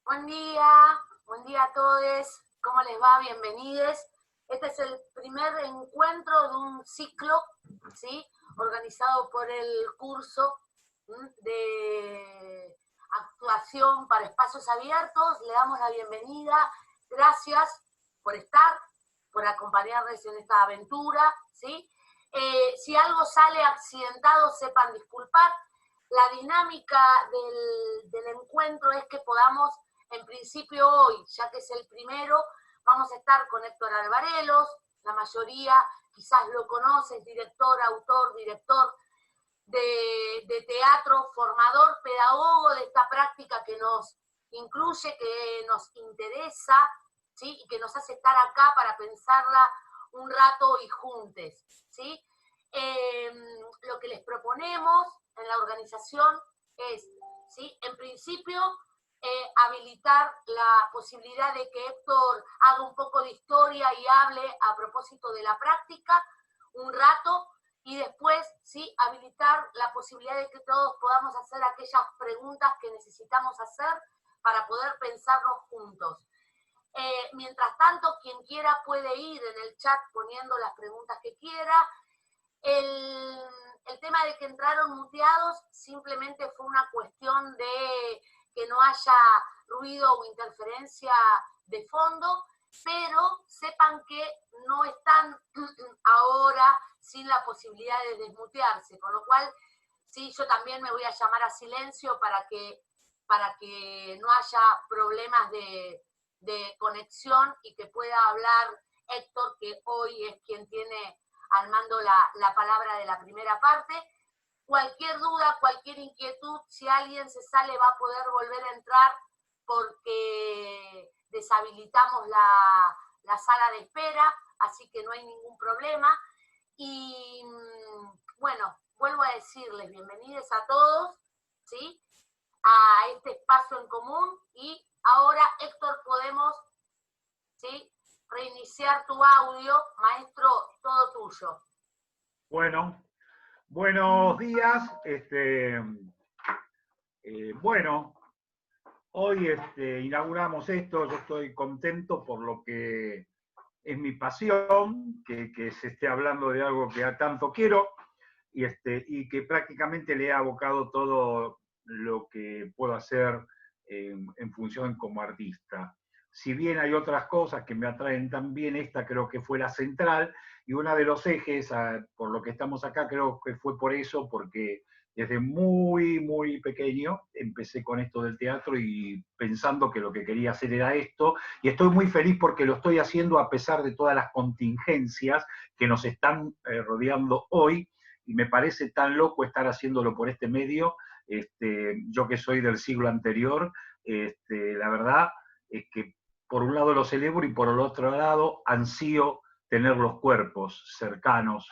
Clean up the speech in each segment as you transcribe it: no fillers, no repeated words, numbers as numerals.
Buen día a todos. ¿Cómo les va? Bienvenidos. Este es el primer encuentro de un ciclo, ¿sí? Organizado por el curso de actuación para espacios abiertos. Le damos la bienvenida. Gracias por estar, por acompañarnos en esta aventura, ¿sí? Si algo sale accidentado, sepan disculpar. La dinámica del encuentro es que podamos, en principio hoy, ya que es el primero, vamos a estar con Héctor Alvarelos, la mayoría quizás lo conocen, director, autor, director de teatro, formador, pedagogo de esta práctica que nos incluye, que nos interesa, ¿sí? Y que nos hace estar acá para pensarla un rato y juntes, ¿sí? Lo que les proponemos en la organización es, ¿sí? En principio, habilitar la posibilidad de que Héctor haga un poco de historia y hable a propósito de la práctica un rato, y después, ¿sí? Habilitar la posibilidad de que todos podamos hacer aquellas preguntas que necesitamos hacer para poder pensarnos juntos. Mientras tanto, quien quiera puede ir en el chat poniendo las preguntas que quiera. El tema de que entraron muteados simplemente fue una cuestión de que no haya ruido o interferencia de fondo, pero sepan que no están ahora sin la posibilidad de desmutearse, con lo cual sí, yo también me voy a llamar a silencio para que no haya problemas de conexión y que pueda hablar Héctor, que hoy es quien tiene al mando la palabra de la primera parte. Cualquier duda, cualquier inquietud, si alguien se sale va a poder volver a entrar porque deshabilitamos la sala de espera, así que no hay ningún problema. Y bueno, vuelvo a decirles bienvenidos a todos, ¿sí? A este espacio en común. Y ahora, Héctor, podemos, ¿sí? Reiniciar tu audio, maestro, todo tuyo. Bueno, buenos días. Bueno, hoy inauguramos esto. Yo estoy contento por lo que es mi pasión, que se esté hablando de algo que tanto quiero y que prácticamente le he abocado todo lo que puedo hacer en función como artista. Si bien hay otras cosas que me atraen también, esta creo que fue la central y uno de los ejes por lo que estamos acá, creo que fue por eso, porque desde muy, muy pequeño empecé con esto del teatro y pensando que lo que quería hacer era esto, y estoy muy feliz porque lo estoy haciendo a pesar de todas las contingencias que nos están rodeando hoy, y me parece tan loco estar haciéndolo por este medio. Yo que soy del siglo anterior, la verdad es que por un lado lo celebro y por el otro lado ansío tener los cuerpos cercanos.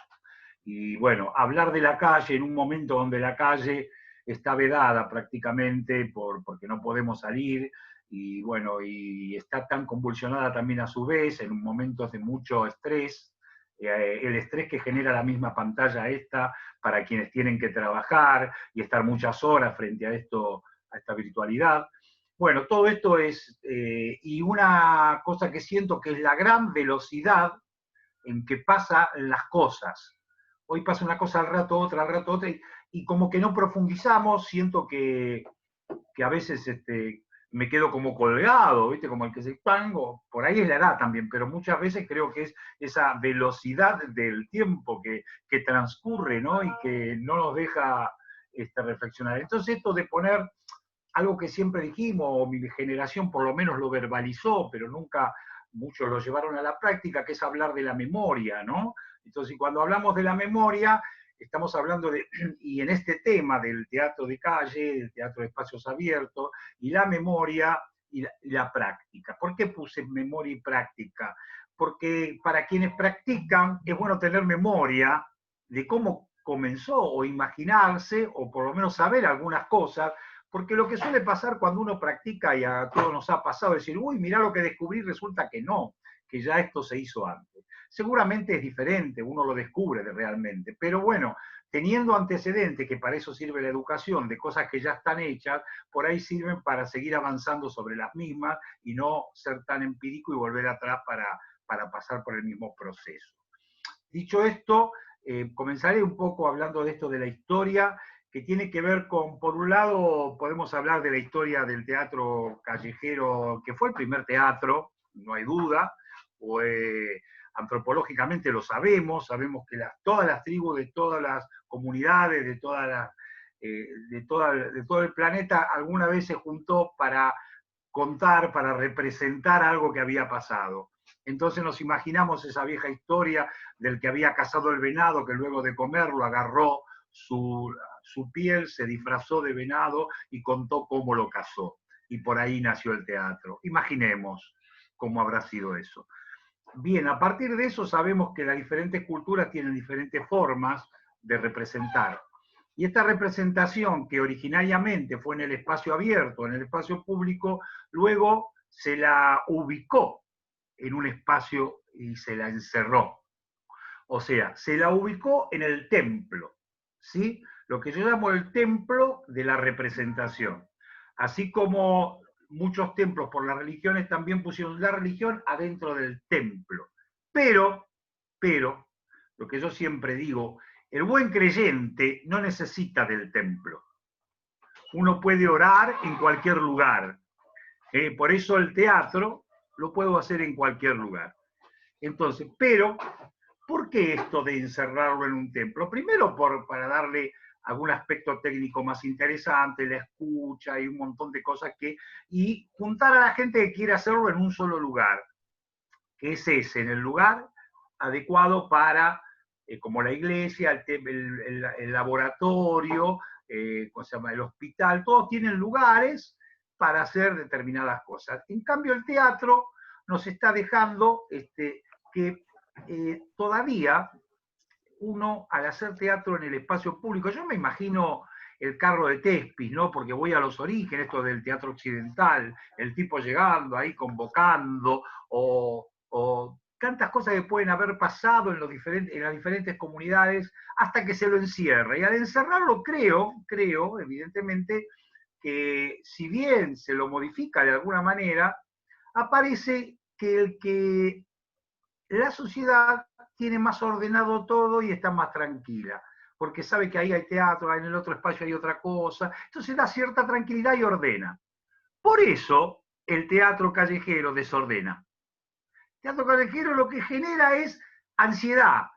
Y bueno, hablar de la calle en un momento donde la calle está vedada prácticamente porque no podemos salir, y bueno, y está tan convulsionada también a su vez en momentos de mucho estrés, el estrés que genera la misma pantalla esta para quienes tienen que trabajar y estar muchas horas frente a esto, a esta virtualidad. Bueno, todo esto es, y una cosa que siento que es la gran velocidad en que pasan las cosas. Hoy pasa una cosa al rato otra, y como que no profundizamos, siento que a veces me quedo como colgado, ¿viste? Como el que se tango, por ahí es la edad también, pero muchas veces creo que es esa velocidad del tiempo que transcurre, ¿no? Y que no nos deja reflexionar. Entonces esto de poner algo que siempre dijimos, o mi generación por lo menos lo verbalizó, pero nunca muchos lo llevaron a la práctica, que es hablar de la memoria, ¿no? Entonces, cuando hablamos de la memoria, estamos hablando de, y en este tema del teatro de calle, del teatro de espacios abiertos, y la memoria y la práctica. ¿Por qué puse memoria y práctica? Porque para quienes practican es bueno tener memoria de cómo comenzó, o imaginarse, o por lo menos saber algunas cosas, porque lo que suele pasar cuando uno practica, y a todos nos ha pasado, es decir, uy, mirá lo que descubrí, resulta que no, que ya esto se hizo antes. Seguramente es diferente, uno lo descubre realmente, pero bueno, teniendo antecedentes, que para eso sirve la educación, de cosas que ya están hechas, por ahí sirven para seguir avanzando sobre las mismas y no ser tan empírico y volver atrás para pasar por el mismo proceso. Dicho esto, comenzaré un poco hablando de esto de la historia, que tiene que ver con, por un lado, podemos hablar de la historia del teatro callejero, que fue el primer teatro, no hay duda, o, antropológicamente lo sabemos, sabemos que todas las tribus de todas las comunidades, de todo el planeta, alguna vez se juntó para contar, para representar algo que había pasado. Entonces nos imaginamos esa vieja historia del que había cazado el venado, que luego de comerlo agarró su piel, se disfrazó de venado y contó cómo lo cazó. Y por ahí nació el teatro. Imaginemos cómo habrá sido eso. Bien, a partir de eso sabemos que las diferentes culturas tienen diferentes formas de representar. Y esta representación, que originariamente fue en el espacio abierto, en el espacio público, luego se la ubicó en un espacio y se la encerró. O sea, se la ubicó en el templo, ¿sí? Lo que yo llamo el templo de la representación. Así como muchos templos por las religiones también pusieron la religión adentro del templo. Pero, lo que yo siempre digo, el buen creyente no necesita del templo. Uno puede orar en cualquier lugar. Por eso el teatro lo puedo hacer en cualquier lugar. Entonces, pero, ¿por qué esto de encerrarlo en un templo? Primero, para darle algún aspecto técnico más interesante, la escucha y un montón de cosas y juntar a la gente que quiere hacerlo en un solo lugar, que es ese, en el lugar adecuado para, como la iglesia, el laboratorio, ¿cómo se llama? El hospital, todos tienen lugares para hacer determinadas cosas. En cambio, el teatro nos está dejando que todavía uno, al hacer teatro en el espacio público, yo me imagino el carro de Tespis, ¿no? Porque voy a los orígenes, esto del teatro occidental, el tipo llegando ahí convocando, o tantas cosas que pueden haber pasado en las diferentes comunidades hasta que se lo encierra. Y al encerrarlo creo, evidentemente, que si bien se lo modifica de alguna manera, aparece que la sociedad tiene más ordenado todo y está más tranquila, porque sabe que ahí hay teatro, en el otro espacio hay otra cosa, entonces da cierta tranquilidad y ordena. Por eso el teatro callejero desordena. El teatro callejero lo que genera es ansiedad,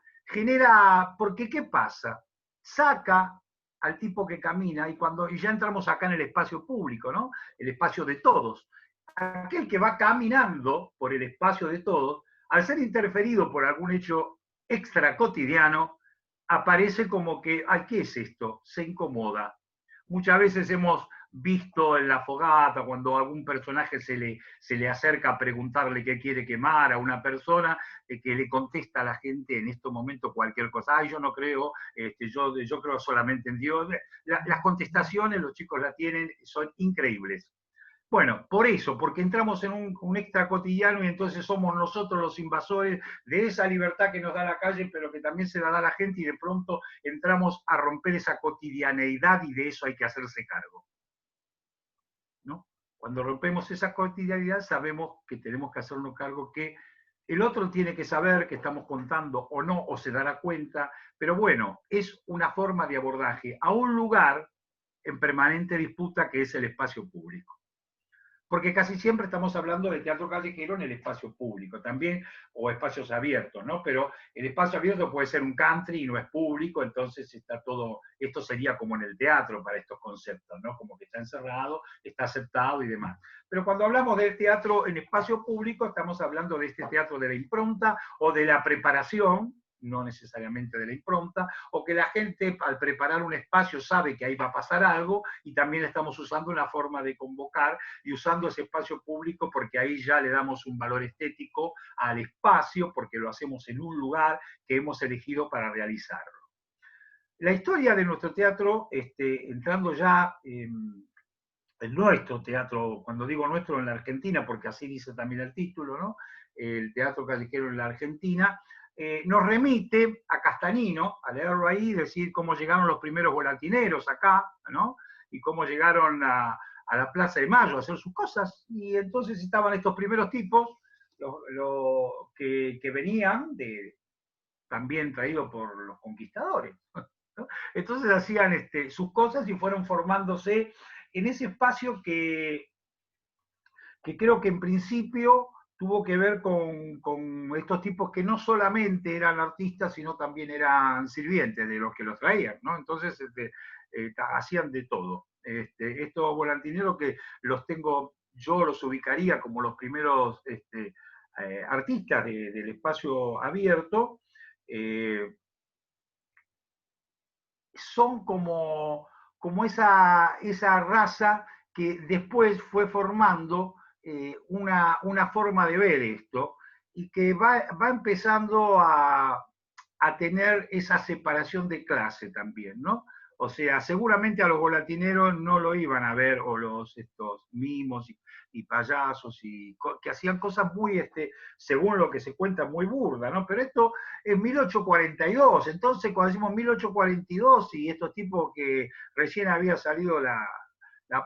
porque ¿qué pasa? Saca al tipo que camina, y ya entramos acá en el espacio público, ¿no? El espacio de todos. Aquel que va caminando por el espacio de todos, al ser interferido por algún hecho extra cotidiano, aparece como que, ay, ¿qué es esto? Se incomoda. Muchas veces hemos visto en la fogata, cuando algún personaje se le acerca a preguntarle qué quiere quemar a una persona, que le contesta a la gente en este momento cualquier cosa. Ay, yo no creo, yo creo solamente en Dios. Las contestaciones los chicos la tienen, son increíbles. Bueno, por eso, porque entramos en un extra cotidiano y entonces somos nosotros los invasores de esa libertad que nos da la calle, pero que también se la da la gente, y de pronto entramos a romper esa cotidianeidad y de eso hay que hacerse cargo, ¿no? Cuando rompemos esa cotidianidad sabemos que tenemos que hacernos cargo, que el otro tiene que saber que estamos contando o no, o se dará cuenta, pero bueno, es una forma de abordaje a un lugar en permanente disputa que es el espacio público. Porque casi siempre estamos hablando de teatro callejero en el espacio público también, o espacios abiertos, ¿no? Pero el espacio abierto puede ser un country y no es público, entonces está todo, esto sería como en el teatro para estos conceptos, ¿no? Como que está encerrado, está aceptado y demás. Pero cuando hablamos del teatro en espacio público, estamos hablando de este teatro de la impronta o de la preparación, no necesariamente de la impronta, o que la gente al preparar un espacio sabe que ahí va a pasar algo, y también estamos usando una forma de convocar y usando ese espacio público porque ahí ya le damos un valor estético al espacio, porque lo hacemos en un lugar que hemos elegido para realizarlo. La historia de nuestro teatro, entrando ya en nuestro teatro, cuando digo nuestro, en la Argentina, porque así dice también el título, ¿no? El teatro callejero en la Argentina, nos remite a Castanino, a leerlo ahí, decir cómo llegaron los primeros volatineros acá, ¿no? Y cómo llegaron a la Plaza de Mayo a hacer sus cosas. Y entonces estaban estos primeros tipos que venían también traídos por los conquistadores, ¿no? Entonces hacían sus cosas y fueron formándose en ese espacio que creo que en principio tuvo que ver con estos tipos que no solamente eran artistas, sino también eran sirvientes de los que los traían, ¿no? Entonces hacían de todo. Estos volantineros que yo los ubicaría como los primeros artistas del espacio abierto, son como esa raza que después fue formando una forma de ver esto y que va empezando a tener esa separación de clase también, ¿no? O sea, seguramente a los volatineros no lo iban a ver, o estos mimos y payasos, que hacían cosas muy, según lo que se cuenta, muy burda, ¿no? Pero esto en 1842, entonces cuando decimos 1842 y estos tipos que recién había salido la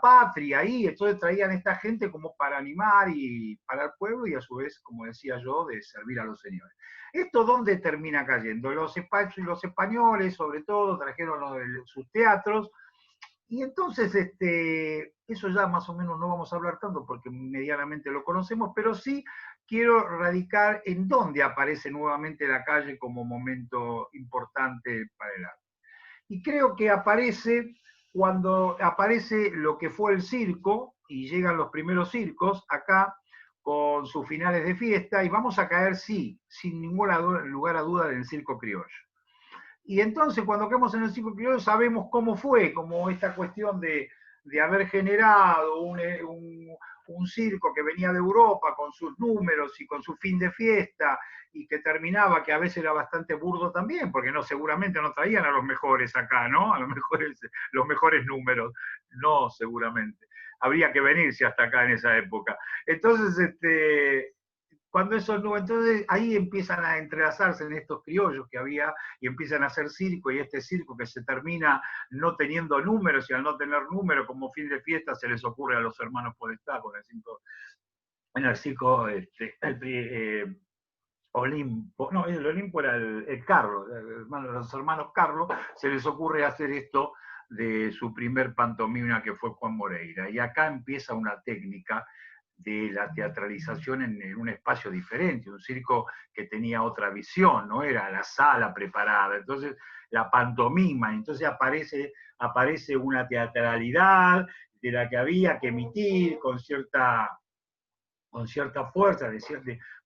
patria ahí, entonces traían esta gente como para animar y para el pueblo y a su vez, como decía yo, de servir a los señores. ¿Esto dónde termina cayendo? Los españoles, sobre todo, trajeron sus teatros, y entonces eso ya más o menos no vamos a hablar tanto porque medianamente lo conocemos, pero sí quiero radicar en dónde aparece nuevamente la calle como momento importante para el arte. Y creo que aparece cuando aparece lo que fue el circo, y llegan los primeros circos acá, con sus finales de fiesta, y vamos a caer, sí, sin ningún lugar a duda, en el circo criollo. Y entonces, cuando caemos en el circo criollo, sabemos cómo fue, como esta cuestión de haber generado un circo que venía de Europa con sus números y con su fin de fiesta, y que terminaba, que a veces era bastante burdo también, porque seguramente no traían a los mejores acá, ¿no? A los mejores números, no seguramente. Habría que venirse hasta acá en esa época. Entonces, cuando eso no, entonces ahí empiezan a entrelazarse en estos criollos que había y empiezan a hacer circo, y este circo que se termina no teniendo números, y al no tener números como fin de fiesta se les ocurre a los hermanos Podestá en el circo Olimpo, no, el Olimpo era el Carlos, los hermanos Carlos, se les ocurre hacer esto de su primer pantomima, que fue Juan Moreira. Y acá empieza una técnica de la teatralización en un espacio diferente, un circo que tenía otra visión, no era la sala preparada, entonces la pantomima, entonces aparece una teatralidad de la que había que emitir con cierta fuerza,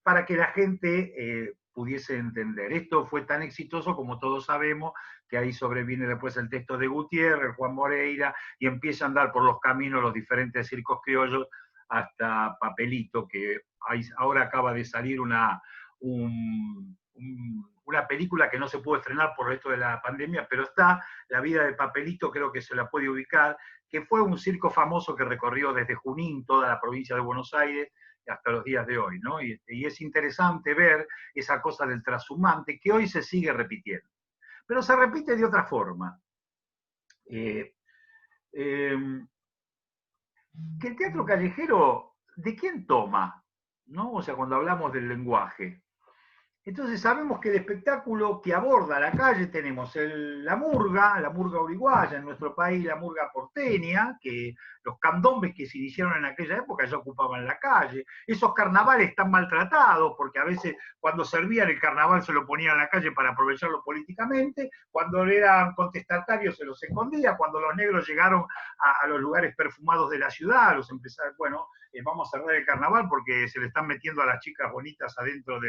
para que la gente pudiese entender. Esto fue tan exitoso, como todos sabemos, que ahí sobreviene después el texto de Gutiérrez, Juan Moreira, y empieza a andar por los caminos los diferentes circos criollos, hasta Papelito, que ahora acaba de salir una película que no se pudo estrenar por esto de la pandemia, pero está La vida de Papelito, creo que se la puede ubicar, que fue un circo famoso que recorrió desde Junín toda la provincia de Buenos Aires hasta los días de hoy, ¿no? Y es interesante ver esa cosa del trashumante que hoy se sigue repitiendo, pero se repite de otra forma. Que el teatro callejero, ¿de quién toma? ¿No? O sea, cuando hablamos del lenguaje. Entonces sabemos que el espectáculo que aborda la calle tenemos la murga uruguaya, en nuestro país la murga porteña, que los candombes que se iniciaron en aquella época ya ocupaban la calle, esos carnavales tan maltratados, porque a veces cuando servían el carnaval se lo ponían en la calle para aprovecharlo políticamente, cuando eran contestatarios se los escondía, cuando los negros llegaron a los lugares perfumados de la ciudad, los empezaron, bueno, vamos a cerrar el carnaval porque se le están metiendo a las chicas bonitas adentro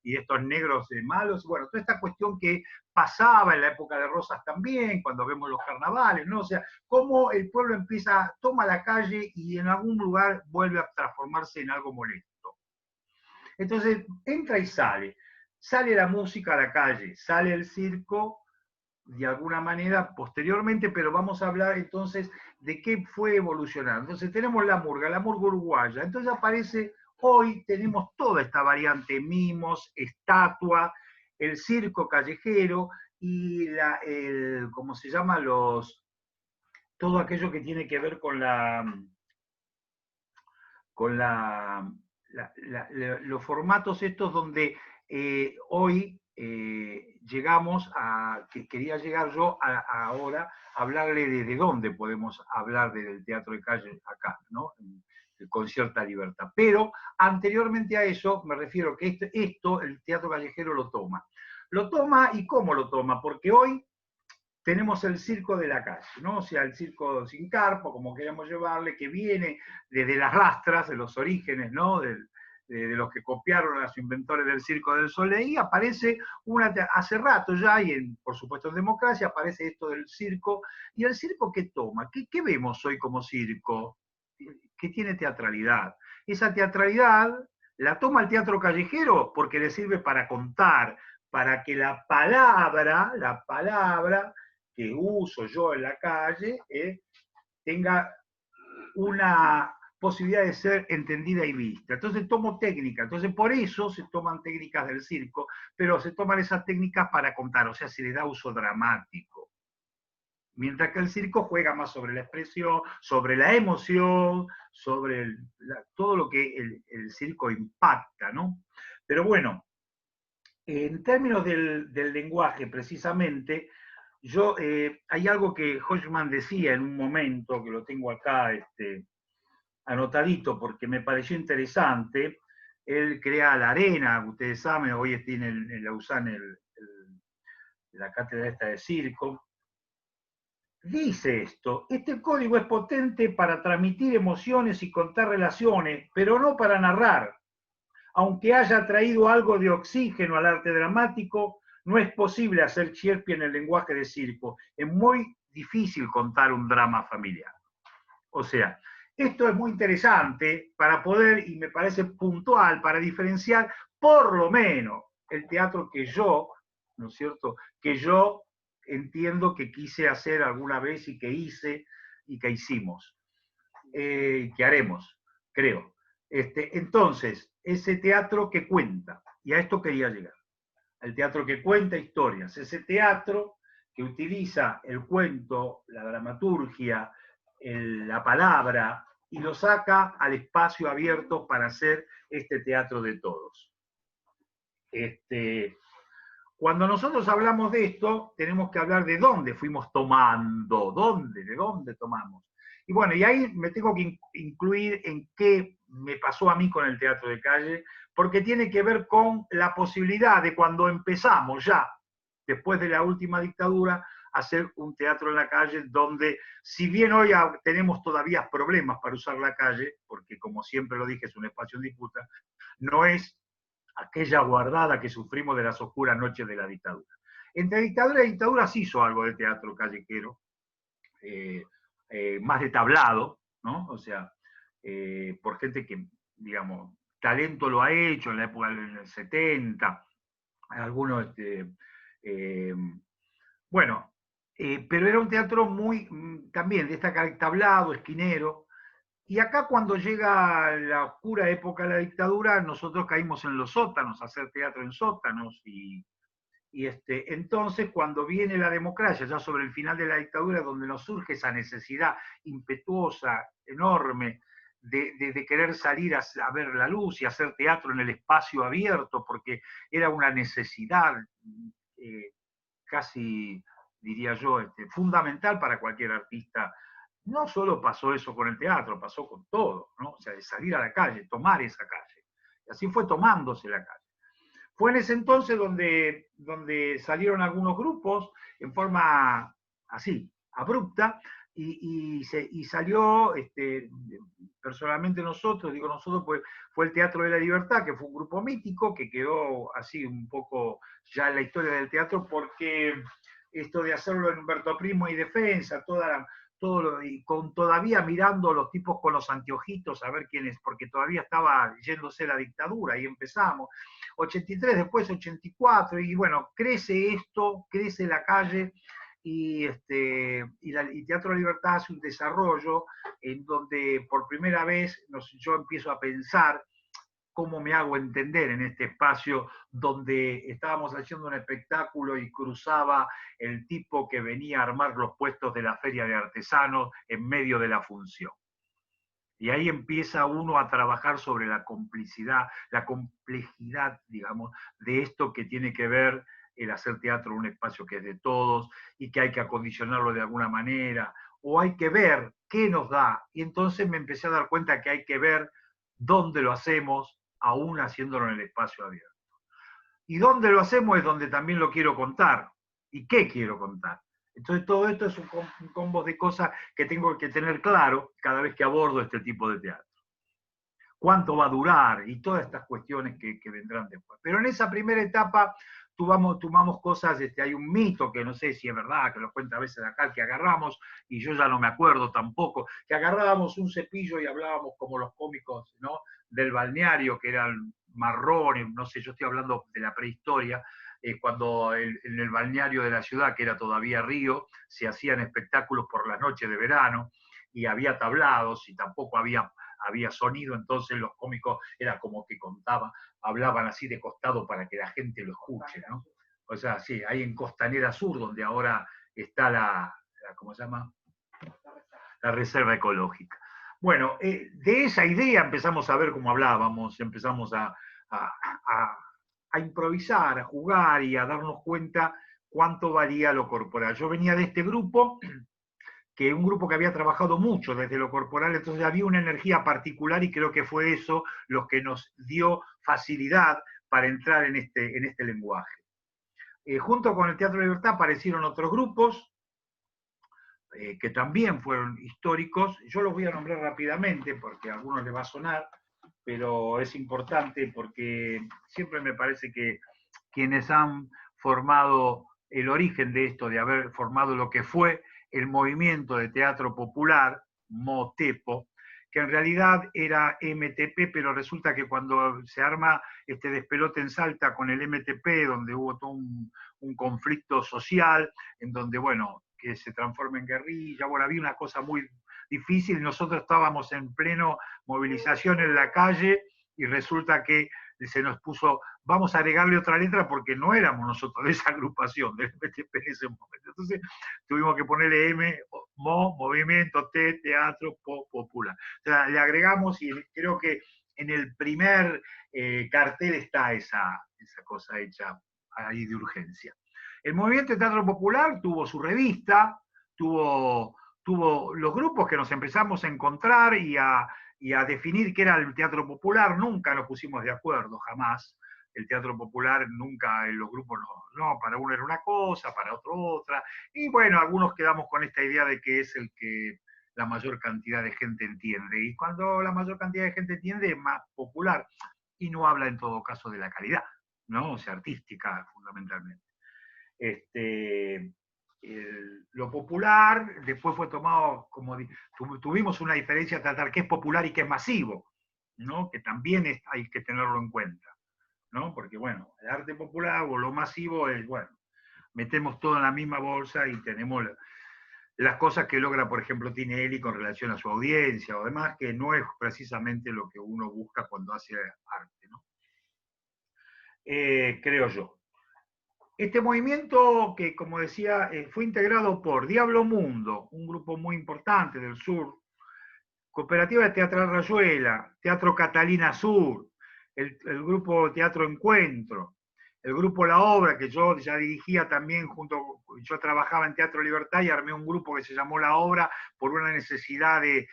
y estos negros malos, bueno, toda esta cuestión que pasaba en la época de Rosas también, cuando vemos los carnavales, ¿no? O sea, cómo el pueblo toma la calle y en algún lugar vuelve a transformarse en algo molesto. Entonces, entra y sale la música a la calle, sale el circo, de alguna manera posteriormente, pero vamos a hablar entonces de qué fue evolucionando. Entonces tenemos la murga uruguaya, entonces aparece, hoy tenemos toda esta variante, mimos, estatua, el circo callejero y ¿cómo se llama? Todo aquello que tiene que ver con los formatos estos donde hoy llegamos que quería llegar yo ahora a hablarle de dónde podemos hablar del teatro de calle acá, ¿no? Con cierta libertad. Pero anteriormente a eso me refiero que esto el teatro callejero lo toma. Lo toma y cómo lo toma, porque hoy tenemos el circo de la calle, ¿no? O sea, el circo sin carpa, como queramos llevarle, que viene desde las rastras, de los orígenes, ¿no? De los que copiaron a los inventores del Circo del Soleil, y aparece hace rato ya, y por supuesto en democracia, aparece esto del circo. ¿Y el circo qué toma? ¿Qué vemos hoy como circo? Que tiene teatralidad. Esa teatralidad la toma el teatro callejero porque le sirve para contar, para que la palabra que uso yo en la calle tenga una posibilidad de ser entendida y vista. Entonces tomo técnica, entonces por eso se toman técnicas del circo, pero se toman esas técnicas para contar, o sea, se le da uso dramático. Mientras que el circo juega más sobre la expresión, sobre la emoción, sobre todo lo que el circo impacta, ¿no? Pero bueno, en términos del lenguaje, precisamente, hay algo que Hodgman decía en un momento, que lo tengo acá anotadito porque me pareció interesante. Él crea la arena, ustedes saben, hoy tiene en Lausanne la cátedra esta de circo. Dice esto: este código es potente para transmitir emociones y contar relaciones, pero no para narrar. Aunque haya traído algo de oxígeno al arte dramático, no es posible hacer Shakespeare en el lenguaje de circo. Es muy difícil contar un drama familiar. O sea, esto es muy interesante para poder, y me parece puntual, para diferenciar por lo menos el teatro que yo, ¿no es cierto?, que yo entiendo que quise hacer alguna vez y que hice y que hicimos, que haremos, creo. Entonces, ese teatro que cuenta, y a esto quería llegar, el teatro que cuenta historias, ese teatro que utiliza el cuento, la dramaturgia, la palabra, y lo saca al espacio abierto para hacer este teatro de todos. Cuando nosotros hablamos de esto, tenemos que hablar de dónde fuimos tomando, de dónde tomamos. Y bueno, y ahí me tengo que incluir en qué me pasó a mí con el teatro de calle, porque tiene que ver con la posibilidad de cuando empezamos ya, después de la última dictadura, hacer un teatro en la calle donde, si bien hoy tenemos todavía problemas para usar la calle, porque como siempre lo dije, es un espacio en disputa, no es aquella guardada que sufrimos de las oscuras noches de la dictadura. Entre dictadura y dictadura se hizo algo de teatro callejero, más de tablado, ¿no? O sea, por gente que, digamos, talento lo ha hecho en la época del 70, algunos, bueno, pero era un teatro muy, también de esta tablado, esquinero. Y acá cuando llega la oscura época de la dictadura, nosotros caímos en los sótanos, a hacer teatro en sótanos, entonces cuando viene la democracia, ya sobre el final de la dictadura, donde nos surge esa necesidad impetuosa, enorme, de querer salir a ver la luz y hacer teatro en el espacio abierto, porque era una necesidad casi, diría yo, fundamental para cualquier artista. No solo pasó eso con el teatro, pasó con todo, ¿no? O sea, de salir a la calle, tomar esa calle. Y así fue tomándose la calle. Fue en ese entonces donde salieron algunos grupos en forma así, abrupta, y salió, personalmente nosotros, digo nosotros, pues fue el Teatro de la Libertad, que fue un grupo mítico que quedó así un poco ya en la historia del teatro, porque esto de hacerlo en Humberto Primo y Defensa, y todavía mirando los tipos con los anteojitos a ver quién es, porque todavía estaba yéndose la dictadura y empezamos. 83, después 84, y bueno, crece esto, crece la calle, y Teatro de la Libertad hace un desarrollo en donde por primera vez yo empiezo a pensar cómo me hago entender en este espacio donde estábamos haciendo un espectáculo y cruzaba el tipo que venía a armar los puestos de la feria de artesanos en medio de la función. Y ahí empieza uno a trabajar sobre la complicidad, la complejidad, digamos, de esto que tiene que ver el hacer teatro un espacio que es de todos y que hay que acondicionarlo de alguna manera, o hay que ver qué nos da. Y entonces me empecé a dar cuenta que hay que ver dónde lo hacemos, aún haciéndolo en el espacio abierto. Y dónde lo hacemos es donde también lo quiero contar. ¿Y qué quiero contar? Entonces todo esto es un combo de cosas que tengo que tener claro cada vez que abordo este tipo de teatro. ¿Cuánto va a durar? Y todas estas cuestiones que vendrán después. Pero en esa primera etapa tomamos cosas, hay un mito que no sé si es verdad, que lo cuenta a veces acá, que agarramos, y yo ya no me acuerdo tampoco, que agarrábamos un cepillo y hablábamos como los cómicos, ¿no?, del balneario, que eran marrones, no sé, yo estoy hablando de la prehistoria, cuando en el balneario de la ciudad, que era todavía río, se hacían espectáculos por las noches de verano, y había tablados, y tampoco había sonido, entonces los cómicos era como que hablaban así de costado para que la gente lo escuche, ¿no? O sea, sí, ahí en Costanera Sur, donde ahora está ¿cómo se llama? La reserva ecológica. Bueno, de esa idea empezamos a ver cómo hablábamos, empezamos a improvisar, a jugar y a darnos cuenta cuánto valía lo corporal. Yo venía de este grupo, que un grupo que había trabajado mucho desde lo corporal, entonces había una energía particular y creo que fue eso lo que nos dio facilidad para entrar en este lenguaje. Junto con el Teatro de Libertad aparecieron otros grupos que también fueron históricos. Yo los voy a nombrar rápidamente porque a algunos les va a sonar, pero es importante porque siempre me parece que quienes han formado el origen de esto, de haber formado lo que fue el movimiento de teatro popular, MOTEPO, que en realidad era MTP, pero resulta que cuando se arma este despelote en Salta con el MTP, donde hubo todo un conflicto social, en donde, bueno, que se transforma en guerrilla, bueno, había una cosa muy difícil, nosotros estábamos en pleno movilización en la calle y resulta que se nos puso, vamos a agregarle otra letra porque no éramos nosotros de esa agrupación, del MTP en ese momento. Entonces tuvimos que ponerle M, MO, Movimiento, T, Teatro, Popular. O sea, le agregamos y creo que en el primer cartel está esa cosa hecha ahí de urgencia. El Movimiento de Teatro Popular tuvo su revista, tuvo los grupos que nos empezamos a encontrar y a definir qué era el teatro popular. Nunca nos pusimos de acuerdo, jamás. El teatro popular nunca, en los grupos no, para uno era una cosa, para otro otra. Y bueno, algunos quedamos con esta idea de que es el que la mayor cantidad de gente entiende. Y cuando la mayor cantidad de gente entiende, es más popular. Y no habla en todo caso de la calidad, ¿no? O sea, artística fundamentalmente. Lo popular después fue tomado como tuvimos una diferencia tratar qué es popular y qué es masivo, ¿no? Que también hay que tenerlo en cuenta, ¿no? Porque bueno, el arte popular o lo masivo es, bueno, metemos todo en la misma bolsa y tenemos las cosas que logra, por ejemplo, Tinelli con relación a su audiencia o demás, que no es precisamente lo que uno busca cuando hace arte, ¿no? Creo yo. Este movimiento que, como decía, fue integrado por Diablo Mundo, un grupo muy importante del sur, Cooperativa Teatral Rayuela, Teatro Catalina Sur, el grupo Teatro Encuentro, el grupo La Obra, que yo ya dirigía también yo trabajaba en Teatro Libertad y armé un grupo que se llamó La Obra por una necesidad que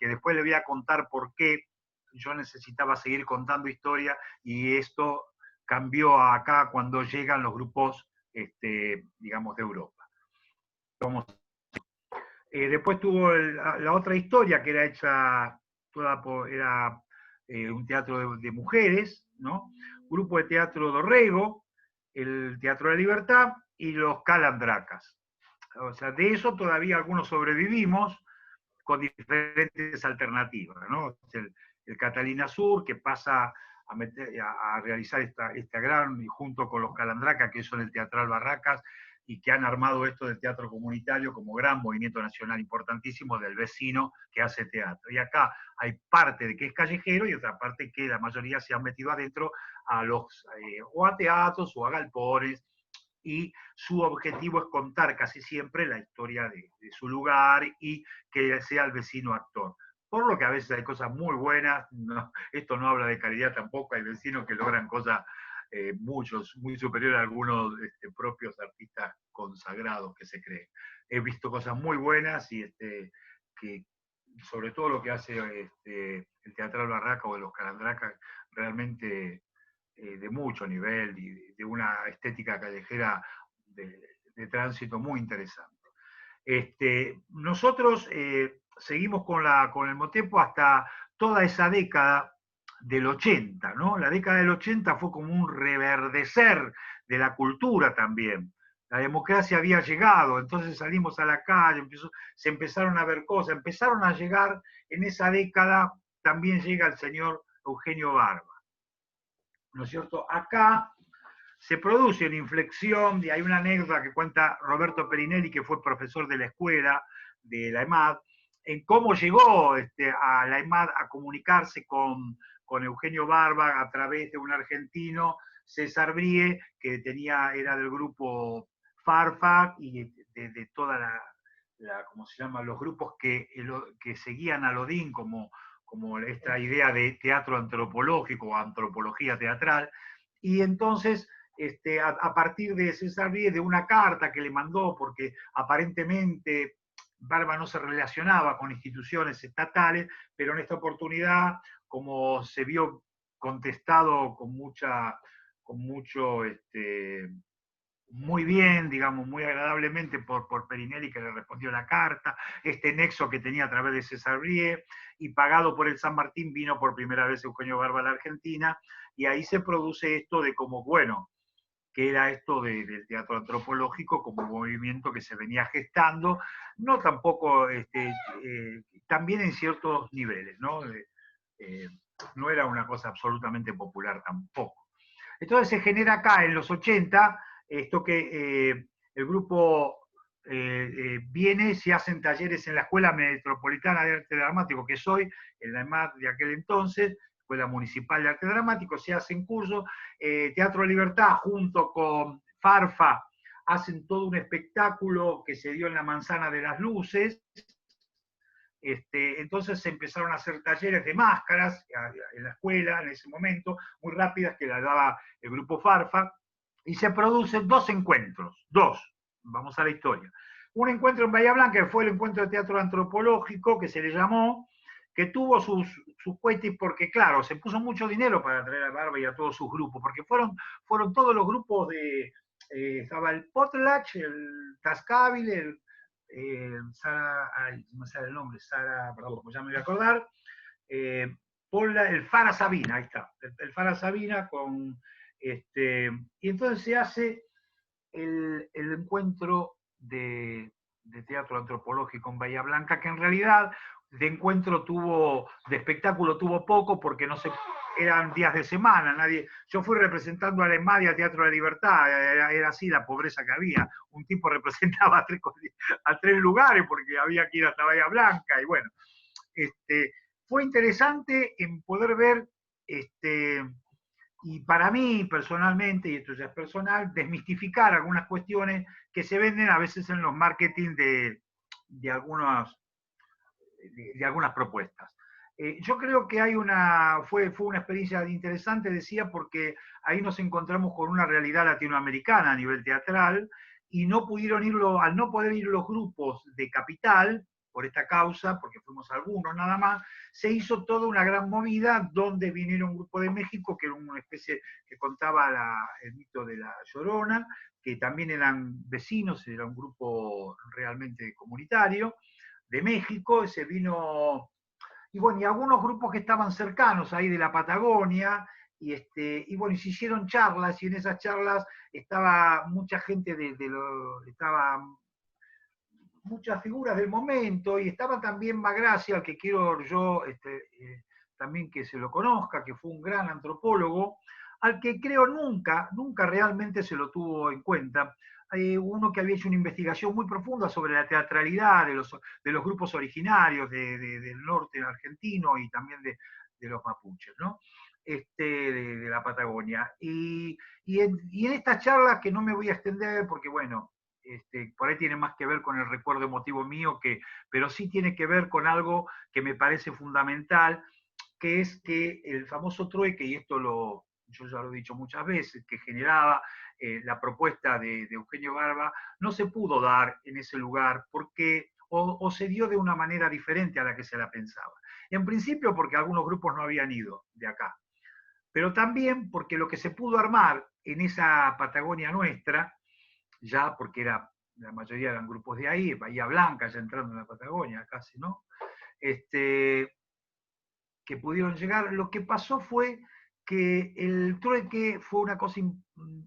después le voy a contar por qué yo necesitaba seguir contando historia y esto cambió acá cuando llegan los grupos, digamos, de Europa. Después tuvo la otra historia que era hecha era un teatro de mujeres, ¿no? Grupo de teatro Dorrego, el Teatro de la Libertad y los Calandracas. O sea, de eso todavía algunos sobrevivimos con diferentes alternativas, ¿no? El Catalina Sur, que pasa a realizar esta gran, junto con los Calandracas, que son el Teatral Barracas, y que han armado esto del teatro comunitario como gran movimiento nacional importantísimo del vecino que hace teatro. Y acá hay parte de que es callejero y otra parte que la mayoría se han metido adentro a los, o a teatros o a galpones, y su objetivo es contar casi siempre la historia de su lugar y que sea el vecino actor. Por lo que a veces hay cosas muy buenas, no, esto no habla de calidad tampoco, hay vecinos que logran cosas muchos, muy superiores a algunos propios artistas consagrados que se creen. He visto cosas muy buenas y que sobre todo lo que hace el Teatral Barraca o de los Calandracas, realmente de mucho nivel y de una estética callejera de tránsito muy interesante. Nosotros seguimos con el Motepo hasta toda esa década del 80, ¿no? La década del 80 fue como un reverdecer de la cultura también. La democracia había llegado, entonces salimos a la calle, se empezaron a ver cosas, empezaron a llegar, en esa década también llega el señor Eugenio Barba, ¿no es cierto? Acá se produce una inflexión, y hay una anécdota que cuenta Roberto Perinelli, que fue profesor de la escuela de la EMAD, en cómo llegó a la EMAD a comunicarse con Eugenio Barba a través de un argentino, César Brie, que era del grupo Farfa y de toda ¿cómo se llama? Los grupos que seguían a Lodin como esta idea de teatro antropológico o antropología teatral. Y entonces, a partir de César Brie, de una carta que le mandó, porque aparentemente Barba no se relacionaba con instituciones estatales, pero en esta oportunidad, como se vio contestado con mucho, muy bien, digamos, muy agradablemente por Perinelli, que le respondió la carta, este nexo que tenía a través de César Brie, y pagado por el San Martín, vino por primera vez Eugenio Barba a la Argentina, y ahí se produce esto de como, bueno, que era esto del teatro antropológico como movimiento que se venía gestando, no tampoco, también en ciertos niveles, ¿no? No era una cosa absolutamente popular tampoco. Entonces se genera acá en los 80 esto que el grupo viene, se hacen talleres en la Escuela Metropolitana de Arte Dramático, que soy, en la EMAD de aquel entonces, Escuela Municipal de Arte Dramático, se hacen cursos, Teatro Libertad junto con Farfa hacen todo un espectáculo que se dio en la Manzana de las Luces. Entonces se empezaron a hacer talleres de máscaras en la escuela en ese momento, muy rápidas, que la daba el grupo Farfa, y se producen dos encuentros, vamos a la historia. Un encuentro en Bahía Blanca, que fue el encuentro de teatro antropológico, que se le llamó, que tuvo sus cohetes, porque claro, se puso mucho dinero para traer a Barba y a todos sus grupos, porque fueron todos los grupos estaba el Potlatch, el Tascábil, Sara, no me sale el nombre, Sara, perdón, ya me voy a acordar, el Fara Sabina, ahí está, el Fara Sabina y entonces se hace el encuentro de teatro antropológico en Bahía Blanca, que en realidad de espectáculo tuvo poco, porque no se eran días de semana, yo fui representando a la EMAD y al Teatro de la Libertad, era así la pobreza que había, un tipo representaba a tres lugares porque había que ir hasta Bahía Blanca, y bueno, fue interesante en poder ver, y para mí personalmente, y esto ya es personal, desmistificar algunas cuestiones que se venden a veces en los marketing de algunas propuestas. Yo creo que fue una experiencia interesante, decía, porque ahí nos encontramos con una realidad latinoamericana a nivel teatral, y al no poder ir los grupos de capital, por esta causa, porque fuimos algunos nada más, se hizo toda una gran movida donde vinieron un grupo de México, que era una especie que contaba el mito de la Llorona, que también eran vecinos, era un grupo realmente comunitario, de México, se vino, y bueno, y algunos grupos que estaban cercanos ahí de la Patagonia, y bueno, y se hicieron charlas, y en esas charlas estaba mucha gente estaba muchas figuras del momento, y estaba también Magracia, al que quiero yo también que se lo conozca, que fue un gran antropólogo, al que creo nunca realmente se lo tuvo en cuenta, uno que había hecho una investigación muy profunda sobre la teatralidad de los grupos originarios del norte argentino y también de los mapuches, ¿no? De la Patagonia. Y en estas charlas, que no me voy a extender porque, bueno, por ahí tiene más que ver con el recuerdo emotivo mío, pero sí tiene que ver con algo que me parece fundamental, que es que el famoso trueque, y esto yo ya lo he dicho muchas veces, que generaba la propuesta de Eugenio Barba, no se pudo dar en ese lugar porque o se dio de una manera diferente a la que se la pensaba. En principio porque algunos grupos no habían ido de acá, pero también porque lo que se pudo armar en esa Patagonia nuestra, ya porque la mayoría eran grupos de ahí, Bahía Blanca, ya entrando en la Patagonia casi, ¿no? Que pudieron llegar, lo que pasó fue que el trueque fue una cosa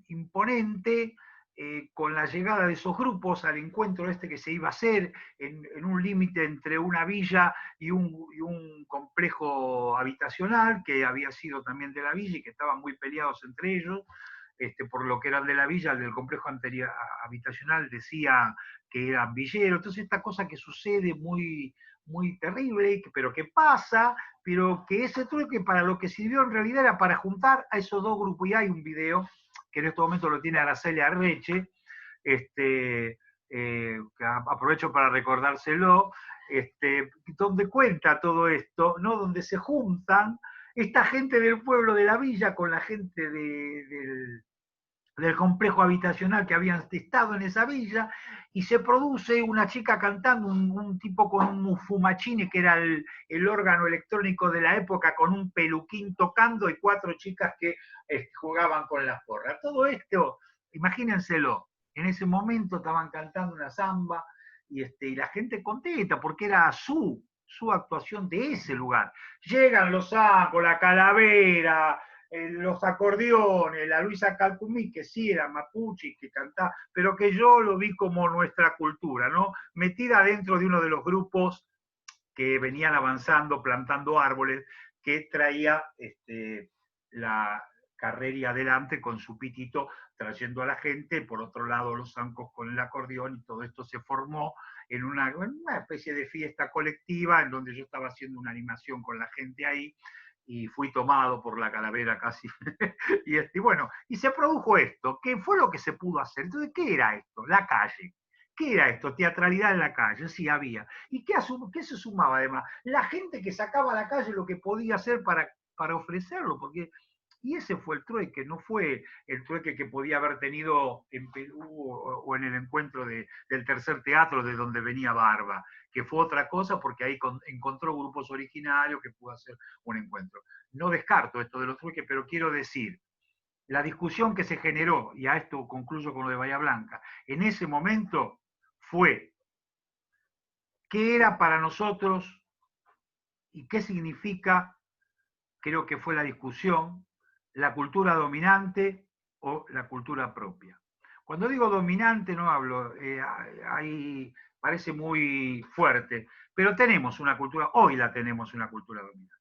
imponente, con la llegada de esos grupos al encuentro que se iba a hacer en un límite entre una villa y un complejo habitacional que había sido también de la villa y que estaban muy peleados entre ellos. Por lo que eran de la villa, el del complejo anterior, habitacional decía que eran villeros. Entonces esta cosa que sucede muy, muy terrible, pero que pasa, pero que ese trueque para lo que sirvió en realidad era para juntar a esos dos grupos. Y hay un video que en este momento lo tiene Araceli Arreche, que aprovecho para recordárselo, donde cuenta todo esto, ¿no? Donde se juntan esta gente del pueblo de la villa con la gente del complejo habitacional que habían estado en esa villa, y se produce una chica cantando, un tipo con un fumachine, que era el órgano electrónico de la época, con un peluquín tocando, y 4 chicas que jugaban con las porras. Todo esto, imagínenselo, en ese momento estaban cantando una samba, y la gente contenta, porque era su actuación de ese lugar. Llegan los Zancos, la Calavera, los acordeones, la Luisa Calcumí, que sí era mapuche, que cantaba, pero que yo lo vi como nuestra cultura, ¿no? Metida dentro de uno de los grupos que venían avanzando, plantando árboles, que traía la carrera adelante con su pitito, trayendo a la gente, por otro lado los zancos con el acordeón, y todo esto se formó en una especie de fiesta colectiva, en donde yo estaba haciendo una animación con la gente ahí, y fui tomado por la Calavera casi. y bueno, y se produjo esto, que fue lo que se pudo hacer. Entonces, ¿qué era esto? La calle. ¿Qué era esto? Teatralidad en la calle, sí había. ¿Y qué se sumaba además? La gente que sacaba a la calle lo que podía hacer para ofrecerlo, porque, y ese fue el trueque, no fue el trueque que podía haber tenido en Perú o en el encuentro del tercer teatro de donde venía Barba, que fue otra cosa, porque ahí encontró grupos originarios que pudo hacer un encuentro. No descarto esto de los trueques, pero quiero decir, la discusión que se generó, y a esto concluyo con lo de Bahía Blanca, en ese momento fue qué era para nosotros y qué significa, creo que fue la discusión, la cultura dominante o la cultura propia. Cuando digo dominante no hablo, ahí parece muy fuerte, pero tenemos una cultura, hoy la tenemos una cultura dominante.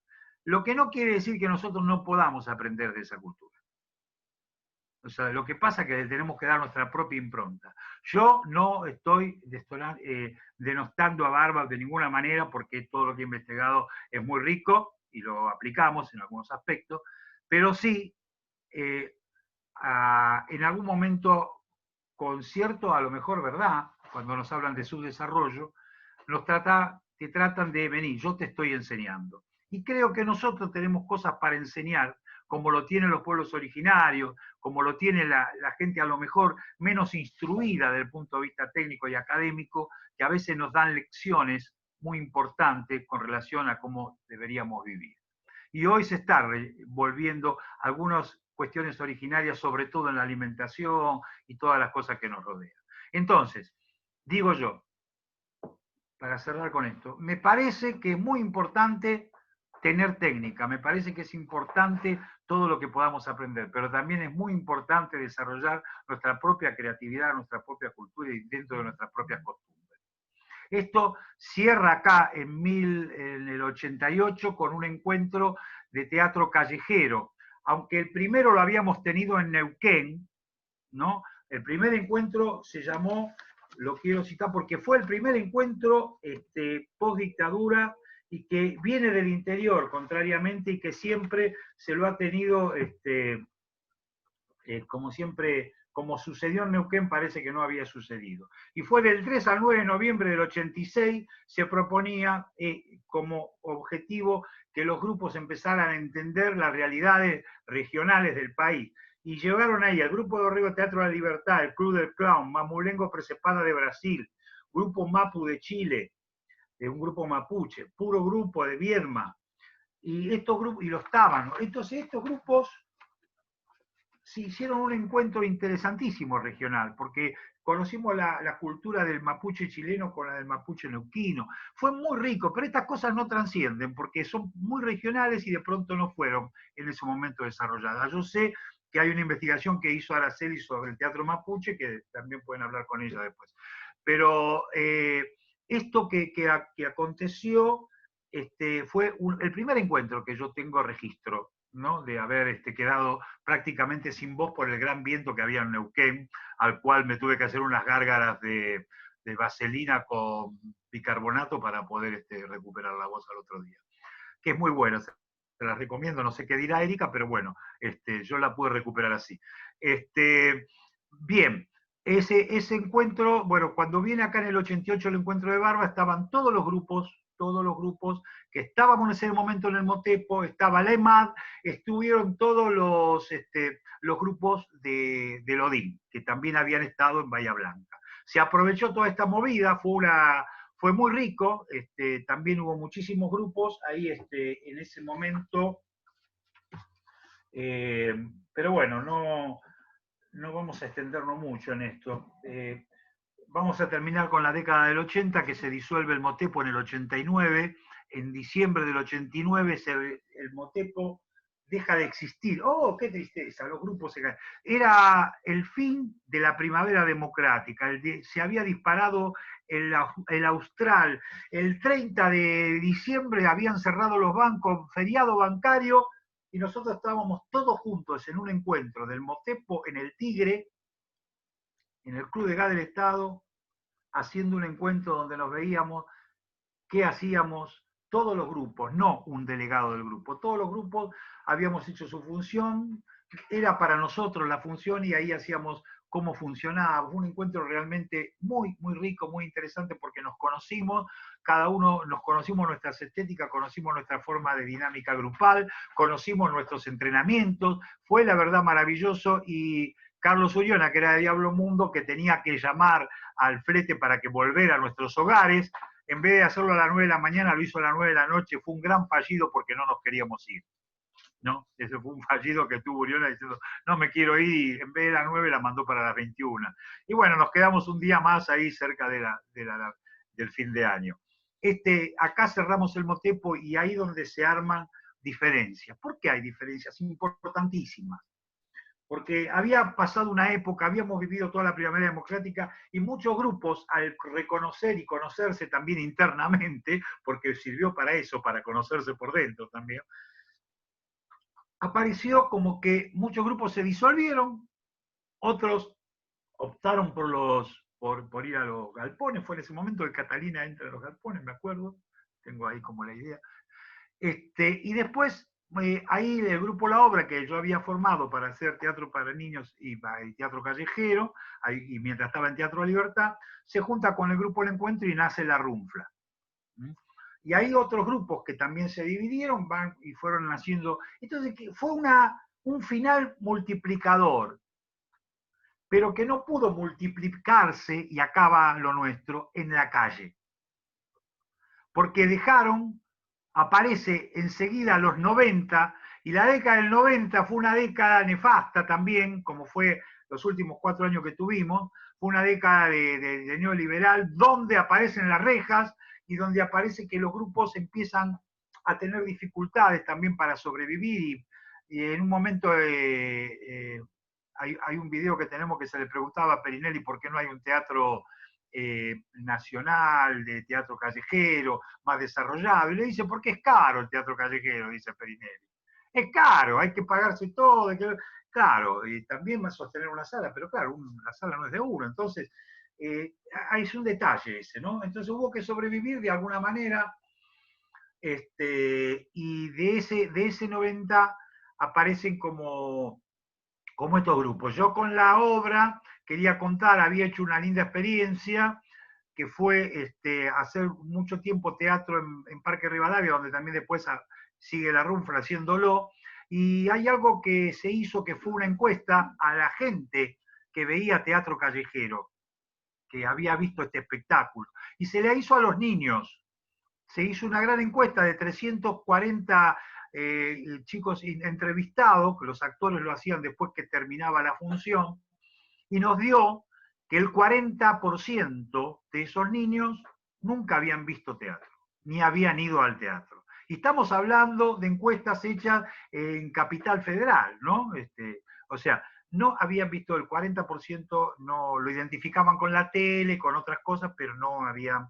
Lo que no quiere decir que nosotros no podamos aprender de esa cultura. O sea, lo que pasa es que tenemos que dar nuestra propia impronta. Yo no estoy denostando a Barba de ninguna manera, porque todo lo que he investigado es muy rico y lo aplicamos en algunos aspectos, pero sí, en algún momento, con cierto, a lo mejor, verdad, cuando nos hablan de subdesarrollo, te tratan de venir, yo te estoy enseñando. Y creo que nosotros tenemos cosas para enseñar, como lo tienen los pueblos originarios, como lo tiene la gente a lo mejor menos instruida desde el punto de vista técnico y académico, que a veces nos dan lecciones muy importantes con relación a cómo deberíamos vivir. Y hoy se está volviendo algunas cuestiones originarias, sobre todo en la alimentación y todas las cosas que nos rodean. Entonces, digo yo, para cerrar con esto, me parece que es muy importante tener técnica, me parece que es importante todo lo que podamos aprender, pero también es muy importante desarrollar nuestra propia creatividad, nuestra propia cultura y dentro de nuestras propias costumbres. Esto cierra acá en el 88 con un encuentro de teatro callejero, aunque el primero lo habíamos tenido en Neuquén, ¿no? El primer encuentro se llamó, lo quiero citar porque fue el primer encuentro post dictadura y que viene del interior, contrariamente, y que siempre se lo ha tenido, como siempre, como sucedió en Neuquén, parece que no había sucedido. Y fue del 3 al 9 de noviembre del 86, se proponía como objetivo que los grupos empezaran a entender las realidades regionales del país. Y llevaron ahí al Grupo de Orrego Teatro de la Libertad, el Club del Clown, Mamulengo Presepada de Brasil, Grupo Mapu de Chile, un grupo mapuche, Puro Grupo de Viedma, y estos grupos, y los tábanos. Entonces estos grupos se hicieron un encuentro interesantísimo regional, porque conocimos la cultura del mapuche chileno con la del mapuche neuquino. Fue muy rico, pero estas cosas no trascienden, porque son muy regionales y de pronto no fueron en ese momento desarrolladas. Yo sé que hay una investigación que hizo Araceli sobre el teatro mapuche, que también pueden hablar con ella después. Pero esto que aconteció fue el primer encuentro que yo tengo registro, ¿no? De haber quedado prácticamente sin voz por el gran viento que había en Neuquén, al cual me tuve que hacer unas gárgaras de vaselina con bicarbonato para poder recuperar la voz al otro día. Que es muy buena, se la recomiendo, no sé qué dirá Erika, pero bueno, yo la pude recuperar así. Bien, ese encuentro, bueno, cuando viene acá en el 88 el encuentro de Barba, estaban todos los grupos que estábamos en ese momento en el Motepo, estaba la EMAD, estuvieron todos los grupos del ODIN, que también habían estado en Bahía Blanca. Se aprovechó toda esta movida, fue muy rico, también hubo muchísimos grupos ahí en ese momento, pero bueno, no vamos a extendernos mucho en esto. Vamos a terminar con la década del 80, que se disuelve el Motepo en el 89. En diciembre del 89 el Motepo deja de existir. ¡Oh, qué tristeza! Los grupos se caen. Era el fin de la primavera democrática. Se había disparado el Austral. El 30 de diciembre habían cerrado los bancos, feriado bancario, y nosotros estábamos todos juntos en un encuentro del Motepo en el Tigre, en el Club de Gas del Estado, haciendo un encuentro donde nos veíamos qué hacíamos todos los grupos, no un delegado del grupo. Todos los grupos habíamos hecho su función, era para nosotros la función y ahí hacíamos cómo funcionaba. Fue un encuentro realmente muy, muy rico, muy interesante porque nos conocimos, cada uno nos conocimos nuestras estéticas, conocimos nuestra forma de dinámica grupal, conocimos nuestros entrenamientos, fue la verdad maravilloso y Carlos Ullona, que era de Diablo Mundo, que tenía que llamar al flete para que volviera a nuestros hogares, en vez de hacerlo a las 9 de la mañana, lo hizo a las 9 de la noche, fue un gran fallido porque no nos queríamos ir. ¿No? Ese fue un fallido que tuvo Uriona diciendo, no me quiero ir, en vez de las 9 la mandó para las 21. Y bueno, nos quedamos un día más ahí cerca del fin de año. Acá cerramos el Motepo y ahí donde se arman diferencias. ¿Por qué hay diferencias importantísimas? Porque había pasado una época, habíamos vivido toda la primavera democrática y muchos grupos, al reconocer y conocerse también internamente, porque sirvió para eso, para conocerse por dentro también, apareció como que muchos grupos se disolvieron, otros optaron por ir a los galpones, fue en ese momento que Catalina entra a los galpones, me acuerdo, tengo ahí como la idea. Y después, ahí el grupo La Obra, que yo había formado para hacer teatro para niños y teatro callejero, y mientras estaba en Teatro Libertad, se junta con el grupo El Encuentro y nace La Runfla. Y hay otros grupos que también se dividieron, van y fueron naciendo. Entonces fue un final multiplicador, pero que no pudo multiplicarse, y acaba lo nuestro, en la calle. Porque aparece enseguida los 90, y la década del 90 fue una década nefasta también, como fue los últimos 4 años que tuvimos, fue una década de neoliberal, donde aparecen las rejas, y donde aparece que los grupos empiezan a tener dificultades también para sobrevivir, y en un momento hay un video que tenemos que se le preguntaba a Perinelli por qué no hay un teatro nacional de teatro callejero más desarrollado, y le dice, porque es caro el teatro callejero, dice Perinelli. es caro, hay que pagarse todo, claro, y también va a sostener una sala, pero claro, la sala no es de uno, entonces es un detalle ese, ¿no? Entonces hubo que sobrevivir de alguna manera, y de ese 90 aparecen como estos grupos. Yo con la obra quería contar, había hecho una linda experiencia, que fue hacer mucho tiempo teatro en Parque Rivadavia, donde también después sigue la Runfla haciéndolo, y hay algo que se hizo que fue una encuesta a la gente que veía teatro callejero, que había visto este espectáculo, y se le hizo a los niños. Se hizo una gran encuesta de 340 chicos entrevistados, que los actores lo hacían después que terminaba la función, y nos dio que el 40% de esos niños nunca habían visto teatro, ni habían ido al teatro. Y estamos hablando de encuestas hechas en Capital Federal, ¿no? O sea, no habían visto el 40%, no lo identificaban con la tele, con otras cosas, pero no habían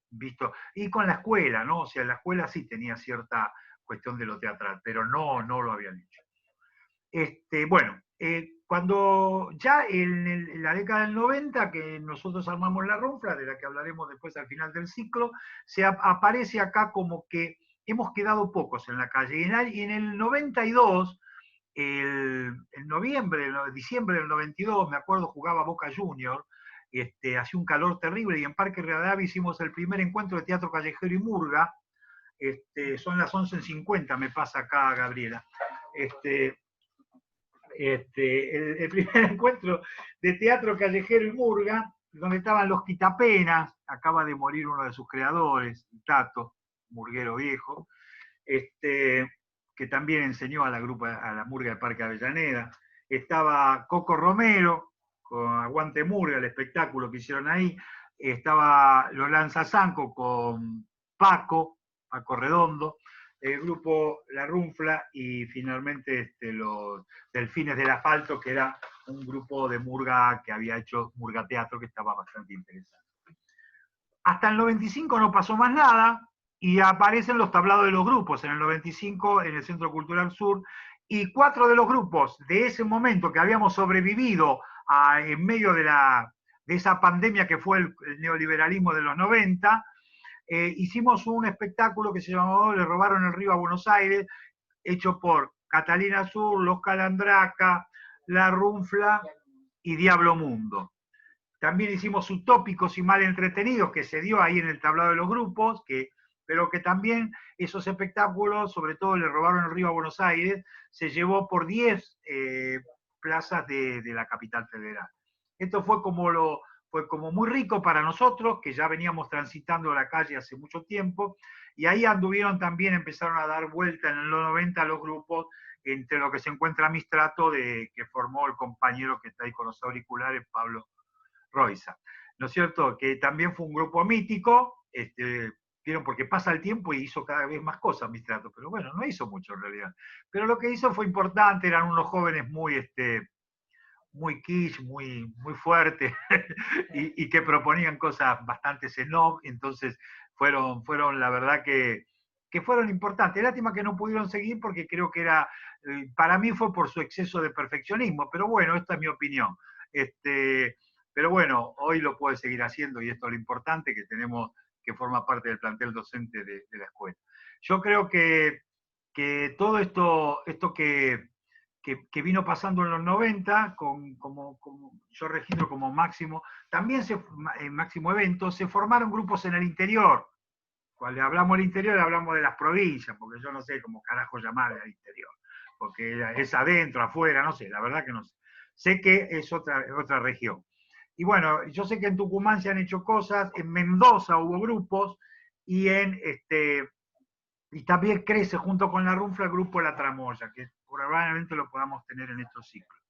visto. Y con la escuela, ¿no? O sea, la escuela sí tenía cierta cuestión de lo teatral, pero no lo habían hecho. Bueno, cuando ya en la década del 90, que nosotros armamos la Runfla, de la que hablaremos después al final del ciclo, aparece acá como que hemos quedado pocos en la calle. Y en el 92, en noviembre, diciembre del 92, me acuerdo, jugaba Boca Junior, hacía un calor terrible, y en Parque Rivadavia hicimos el primer encuentro de teatro callejero y murga. Son las 11:50, me pasa acá Gabriela. El primer encuentro de teatro callejero y murga, donde estaban los Quitapenas, acaba de morir uno de sus creadores, Tato, murguero viejo, que también enseñó a la murga del Parque Avellaneda. Estaba Coco Romero, con Aguante Murga, el espectáculo que hicieron ahí. Estaba Los Lanzazanco con Paco Redondo, el grupo La Runfla, y finalmente los Delfines del Asfalto, que era un grupo de murga que había hecho murga teatro, que estaba bastante interesante. Hasta el 95 no pasó más nada, y aparecen los tablados de los grupos en el 95 en el Centro Cultural Sur, y 4 de los grupos de ese momento que habíamos sobrevivido en medio de esa pandemia que fue el neoliberalismo de los 90, hicimos un espectáculo que se llamó Le robaron el río a Buenos Aires, hecho por Catalina Sur, Los Calandraca, La Runfla y Diablo Mundo. También hicimos Utópicos y Mal Entretenidos, que se dio ahí en el tablado de los grupos, pero que también esos espectáculos, sobre todo Le robaron el río a Buenos Aires, se llevó por 10 plazas de la capital federal. Esto fue como muy rico para nosotros, que ya veníamos transitando la calle hace mucho tiempo, y ahí anduvieron también, empezaron a dar vuelta en los 90 los grupos, entre lo que se encuentra Mistrato, que formó el compañero que está ahí con los auriculares, Pablo Roiza, ¿no es cierto? Que también fue un grupo mítico, vieron, porque pasa el tiempo y hizo cada vez más cosas Mistrato, pero bueno, no hizo mucho en realidad. Pero lo que hizo fue importante, eran unos jóvenes muy quiche, muy fuertes, y que proponían cosas bastante snob, entonces fueron la verdad que fueron importantes. Lástima que no pudieron seguir, porque creo que para mí fue por su exceso de perfeccionismo, pero bueno, esta es mi opinión. Pero bueno, hoy lo puede seguir haciendo, y esto es lo importante, que forma parte del plantel docente de la escuela. Yo creo que todo esto que vino pasando en los 90, como yo registro como máximo, también en máximo evento, se formaron grupos en el interior. Cuando hablamos del interior, hablamos de las provincias, porque yo no sé cómo carajo llamar al interior, porque es adentro, afuera, no sé, la verdad que no sé. Sé que es otra región. Y bueno, yo sé que en Tucumán se han hecho cosas, en Mendoza hubo grupos, y también crece junto con la Runfla el grupo La Tramoya, que probablemente lo podamos tener en estos ciclos.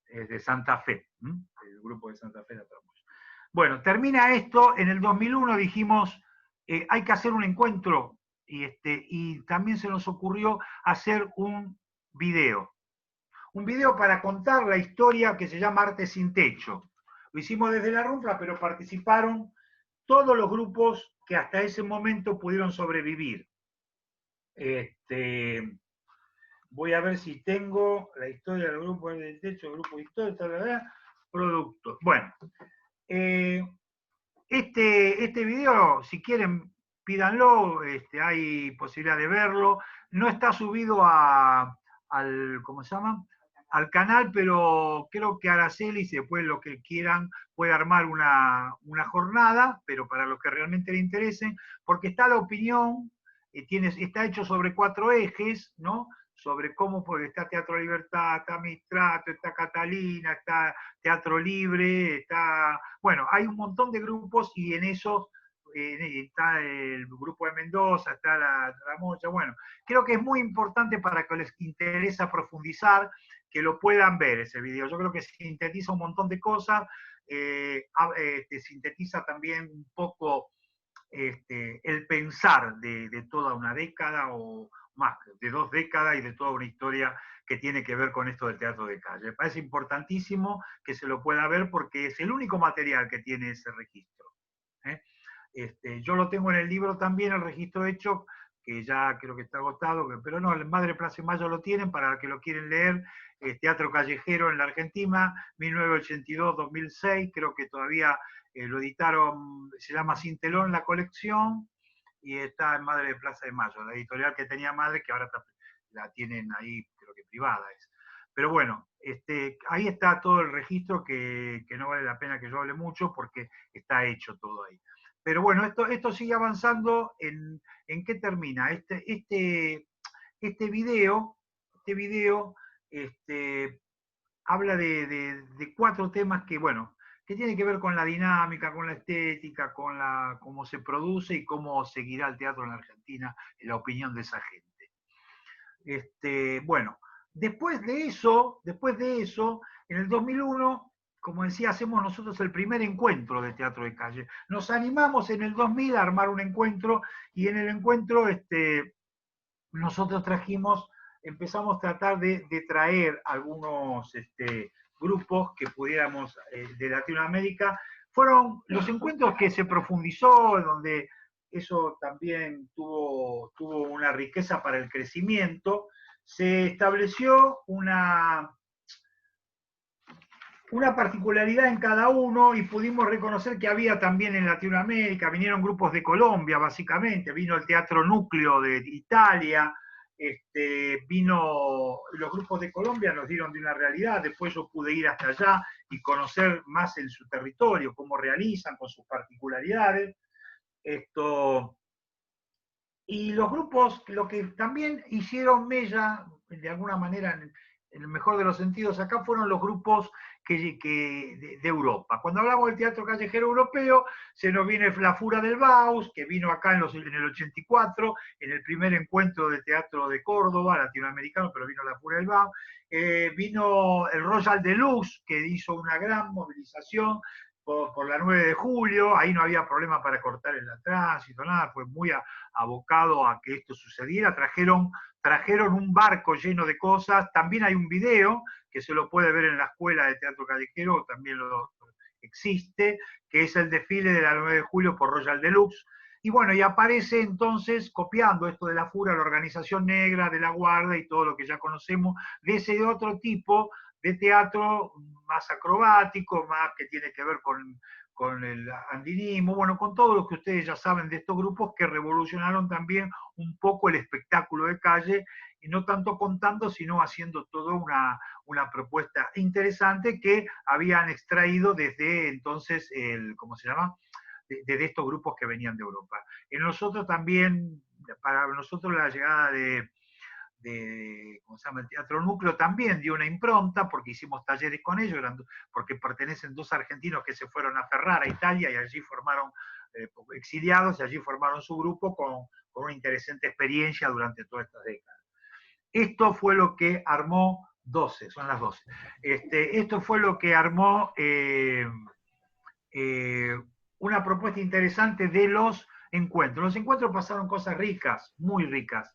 De Santa Fe, el grupo de Santa Fe La Tramoya. Bueno, termina esto, en el 2001 dijimos, hay que hacer un encuentro, y también se nos ocurrió hacer un video para contar la historia que se llama Arte sin Techo. Lo hicimos desde la Runfla, pero participaron todos los grupos que hasta ese momento pudieron sobrevivir. Voy a ver si tengo la historia del grupo del techo, el grupo de historia, productos. Bueno, este video, si quieren, pídanlo, hay posibilidad de verlo. No está subido al, ¿cómo se llama? Al canal, pero creo que Araceli, si después lo que quieran, puede armar una jornada, pero para los que realmente le interesen, porque está la opinión, está hecho sobre 4 ejes, ¿no? Sobre cómo, porque está Teatro Libertad, está Mistrato, está Catalina, está Teatro Libre, está, bueno, hay un montón de grupos y en esos está el grupo de Mendoza, está la Mocha, bueno, creo que es muy importante para que les interesa profundizar, que lo puedan ver ese video. Yo creo que sintetiza un montón de cosas, sintetiza también un poco el pensar de toda una década o más, de 2 décadas y de toda una historia que tiene que ver con esto del teatro de calle. Me parece importantísimo que se lo pueda ver porque es el único material que tiene ese registro. ¿eh? Yo lo tengo en el libro también, el registro hecho, que ya creo que está agotado, pero no, el Madre Plaza y Mayo lo tienen, para los que lo quieren leer, Teatro Callejero en la Argentina, 1982-2006, creo que todavía lo editaron, se llama Sin Telón la colección, y está en Madre de Plaza de Mayo, la editorial que tenía Madre, que ahora la tienen ahí, creo que privada es. Pero bueno, ahí está todo el registro que no vale la pena que yo hable mucho porque está hecho todo ahí. Pero bueno, esto sigue avanzando. ¿En qué termina? Este video habla de 4 temas que, bueno, que tienen que ver con la dinámica, con la estética, con cómo se produce y cómo seguirá el teatro en la Argentina, en la opinión de esa gente. Bueno, después de eso, en el 2001, como decía, hacemos nosotros el primer encuentro de teatro de calle. Nos animamos en el 2000 a armar un encuentro y en el encuentro nosotros empezamos a tratar de traer algunos grupos que pudiéramos de Latinoamérica. Fueron los encuentros que se profundizó, donde eso también tuvo una riqueza para el crecimiento. Se estableció una particularidad en cada uno y pudimos reconocer que había también en Latinoamérica, vinieron grupos de Colombia básicamente, vino el Teatro Núcleo de Italia, los grupos de Colombia nos dieron de una realidad, después yo pude ir hasta allá y conocer más en su territorio, cómo realizan con sus particularidades. Y los grupos, lo que también hicieron mella, de alguna manera, en el mejor de los sentidos, acá fueron los grupos de Europa. Cuando hablamos del teatro callejero europeo, se nos viene la Fura del Baus, que vino acá en el 84, en el primer encuentro de teatro de Córdoba, latinoamericano, pero vino la Fura del Baus. Vino el Royal Deluxe, que hizo una gran movilización por la 9 de julio, ahí no había problema para cortar el tránsito, nada, fue muy abocado a que esto sucediera, trajeron un barco lleno de cosas, también hay un video que se lo puede ver en la escuela de teatro callejero, también lo existe, que es el desfile de la 9 de julio por Royal Deluxe, y bueno, y aparece entonces, copiando esto de la FURA, la organización negra, de la Guardia y todo lo que ya conocemos, de ese otro tipo de teatro más acrobático, más que tiene que ver con el andinismo, bueno, con todo lo que ustedes ya saben de estos grupos que revolucionaron también un poco el espectáculo de calle, y no tanto contando, sino haciendo toda una propuesta interesante que habían extraído desde entonces, ¿cómo se llama? De estos grupos que venían de Europa. En nosotros también, para nosotros la llegada ¿cómo se llama? El Teatro Núcleo también dio una impronta, porque hicimos talleres con ellos, porque pertenecen 2 argentinos que se fueron a Ferrara, a Italia, y allí formaron, exiliados, y allí formaron su grupo con una interesante experiencia durante todas estas décadas. Esto fue lo que armó 12, son las 12. Esto fue lo que armó una propuesta interesante de los encuentros. Los encuentros pasaron cosas ricas, muy ricas.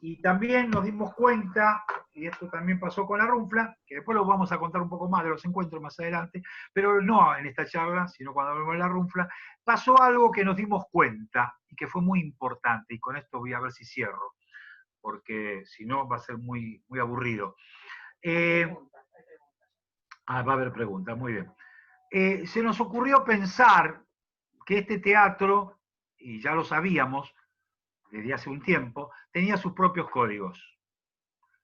Y también nos dimos cuenta, y esto también pasó con la Runfla, que después lo vamos a contar un poco más de los encuentros más adelante, pero no en esta charla, sino cuando hablemos de la Runfla, pasó algo que nos dimos cuenta y que fue muy importante, y con esto voy a ver si cierro. porque si no va a ser muy, muy aburrido. Va a haber preguntas, muy bien. Se nos ocurrió pensar que este teatro, y ya lo sabíamos desde hace un tiempo, tenía sus propios códigos,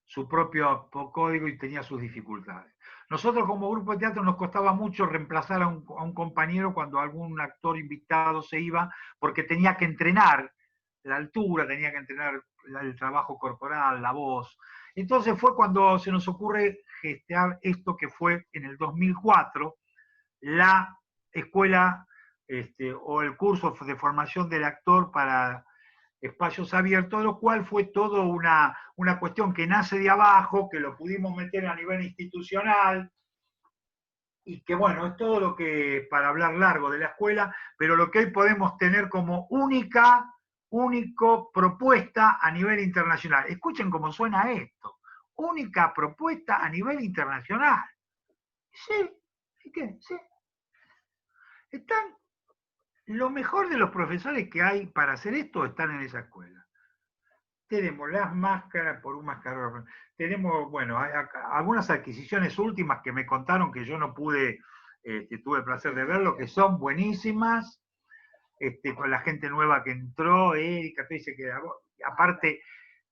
su propio código y tenía sus dificultades. Nosotros como grupo de teatro nos costaba mucho reemplazar a un compañero cuando algún actor invitado se iba, porque tenía que entrenar la altura, tenía que entrenar el trabajo corporal, la voz. Entonces fue cuando se nos ocurre gestear esto que fue en el 2004, la escuela o el curso de formación del actor para espacios abiertos, lo cual fue todo una cuestión que nace de abajo, que lo pudimos meter a nivel institucional, y que bueno, es todo lo que, para hablar largo de la escuela, pero lo que hoy podemos tener como único propuesta a nivel internacional. Escuchen cómo suena esto. Única propuesta a nivel internacional. Sí, ¿y qué? Sí. Están, lo mejor de los profesores que hay para hacer esto están en esa escuela. Tenemos las máscaras por un mascarón. Tenemos, bueno, hay algunas adquisiciones últimas que me contaron que yo no pude, tuve el placer de verlo, que son buenísimas. Con la gente nueva que entró, Erika, dice que aparte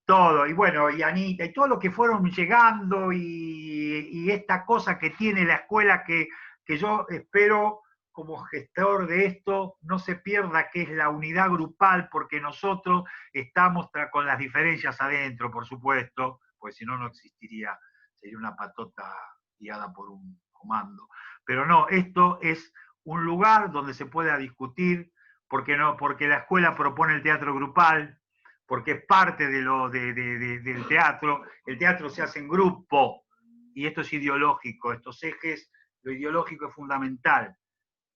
todo, y bueno, y Anita, y todo lo que fueron llegando, y esta cosa que tiene la escuela que yo espero como gestor de esto no se pierda, que es la unidad grupal, porque nosotros estamos con las diferencias adentro, por supuesto, pues si no, no existiría, sería una patota guiada por un comando. Pero no, esto es un lugar donde se pueda discutir, porque no, porque la escuela propone el teatro grupal, porque es parte del teatro. El teatro se hace en grupo, y esto es ideológico, estos ejes, lo ideológico es fundamental.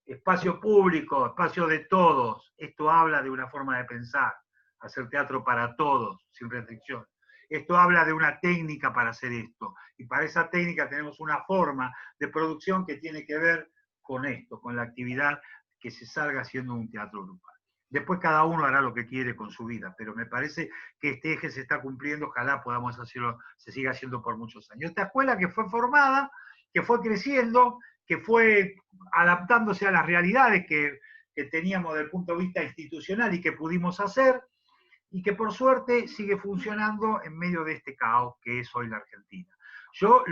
Espacio público, espacio de todos. Esto habla de una forma de pensar, hacer teatro para todos, sin restricción. Esto habla de una técnica para hacer esto, y para esa técnica tenemos una forma de producción que tiene que ver con esto, con la actividad que se salga haciendo un teatro grupal. Después cada uno hará lo que quiere con su vida, pero me parece que este eje se está cumpliendo, ojalá podamos hacerlo, se siga haciendo por muchos años. Esta escuela que fue formada, que fue creciendo, que fue adaptándose a las realidades que teníamos desde el punto de vista institucional y que pudimos hacer, y que por suerte sigue funcionando en medio de este caos que es hoy la Argentina. Yo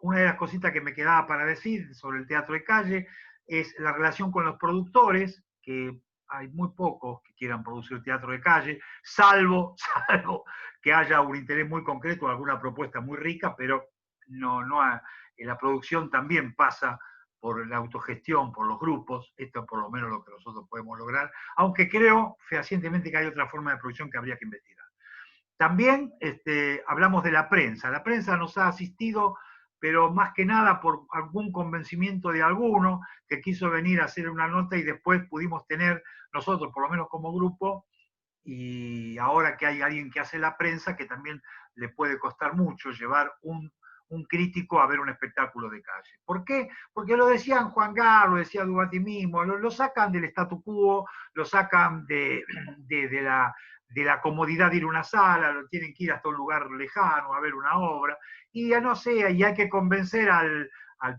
una de las cositas que me quedaba para decir sobre el teatro de calle es la relación con los productores, que hay muy pocos que quieran producir teatro de calle, salvo que haya un interés muy concreto, alguna propuesta muy rica, pero la producción también pasa por la autogestión, por los grupos. Esto es por lo menos lo que nosotros podemos lograr, aunque creo fehacientemente que hay otra forma de producción que habría que investigar. También hablamos de la prensa. La prensa nos ha asistido, pero más que nada por algún convencimiento de alguno que quiso venir a hacer una nota, y después pudimos tener nosotros, por lo menos como grupo, y ahora que hay alguien que hace la prensa, que también le puede costar mucho llevar un crítico a ver un espectáculo de calle. ¿Por qué? Porque lo decían Juan Gar, lo decía Duvati mismo, lo sacan del statu quo, lo sacan de la comodidad de ir a una sala, lo tienen que ir hasta un lugar lejano a ver una obra, y ya no sé, y hay que convencer al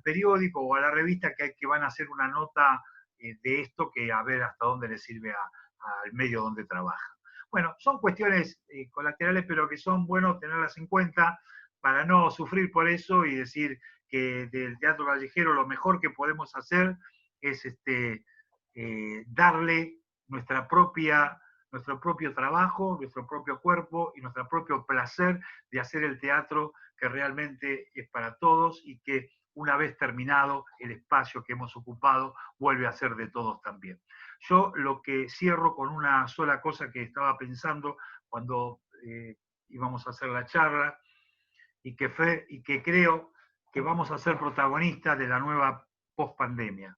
periódico o a la revista que van a hacer una nota de esto, que a ver hasta dónde le sirve al medio donde trabaja. Bueno, son cuestiones colaterales, pero que son buenos tenerlas en cuenta para no sufrir por eso, y decir que del teatro callejero lo mejor que podemos hacer es darle nuestro propio trabajo, nuestro propio cuerpo y nuestro propio placer de hacer el teatro, que realmente es para todos, y que una vez terminado el espacio que hemos ocupado vuelve a ser de todos también. Yo lo que cierro con una sola cosa que estaba pensando cuando íbamos a hacer la charla, y que creo que vamos a ser protagonistas de la nueva post-pandemia.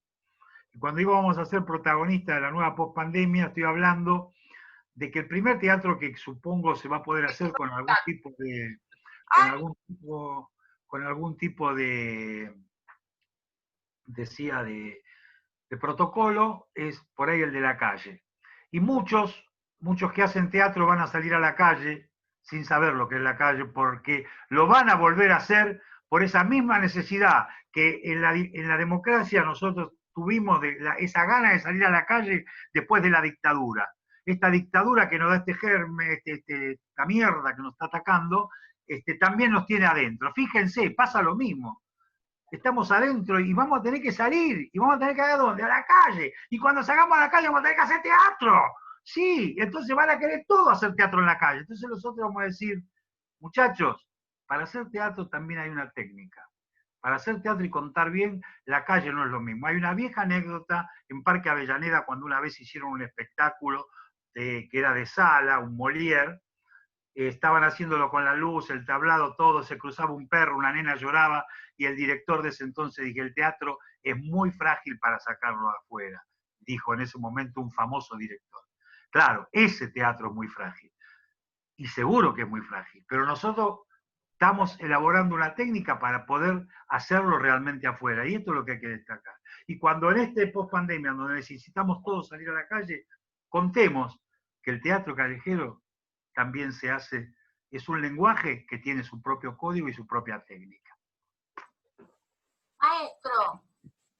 Y cuando digo vamos a ser protagonistas de la nueva post-pandemia, estoy hablando de que el primer teatro que supongo se va a poder hacer con algún tipo de protocolo es por ahí el de la calle. Y muchos que hacen teatro van a salir a la calle, sin saber lo que es la calle, porque lo van a volver a hacer por esa misma necesidad que en la democracia nosotros tuvimos esa gana de salir a la calle después de la dictadura. Esta dictadura que nos da este germen, esta mierda que nos está atacando, también nos tiene adentro. Fíjense, pasa lo mismo. Estamos adentro y vamos a tener que salir, y vamos a tener que ir a dónde, a la calle. Y cuando salgamos a la calle vamos a tener que hacer teatro. Sí, entonces van a querer todo hacer teatro en la calle. Entonces nosotros vamos a decir, muchachos, para hacer teatro también hay una técnica. Para hacer teatro y contar bien, la calle no es lo mismo. Hay una vieja anécdota en Parque Avellaneda cuando una vez hicieron un espectáculo que era de sala, un Molière, estaban haciéndolo con la luz, el tablado, todo, se cruzaba un perro, una nena lloraba, y el director de ese entonces dijo, el teatro es muy frágil para sacarlo afuera, dijo en ese momento un famoso director. Claro, ese teatro es muy frágil, y seguro que es muy frágil, pero nosotros estamos elaborando una técnica para poder hacerlo realmente afuera, y esto es lo que hay que destacar. Y cuando en este post-pandemia, donde necesitamos todos salir a la calle, contemos que el teatro callejero también se hace, es un lenguaje que tiene su propio código y su propia técnica. Maestro,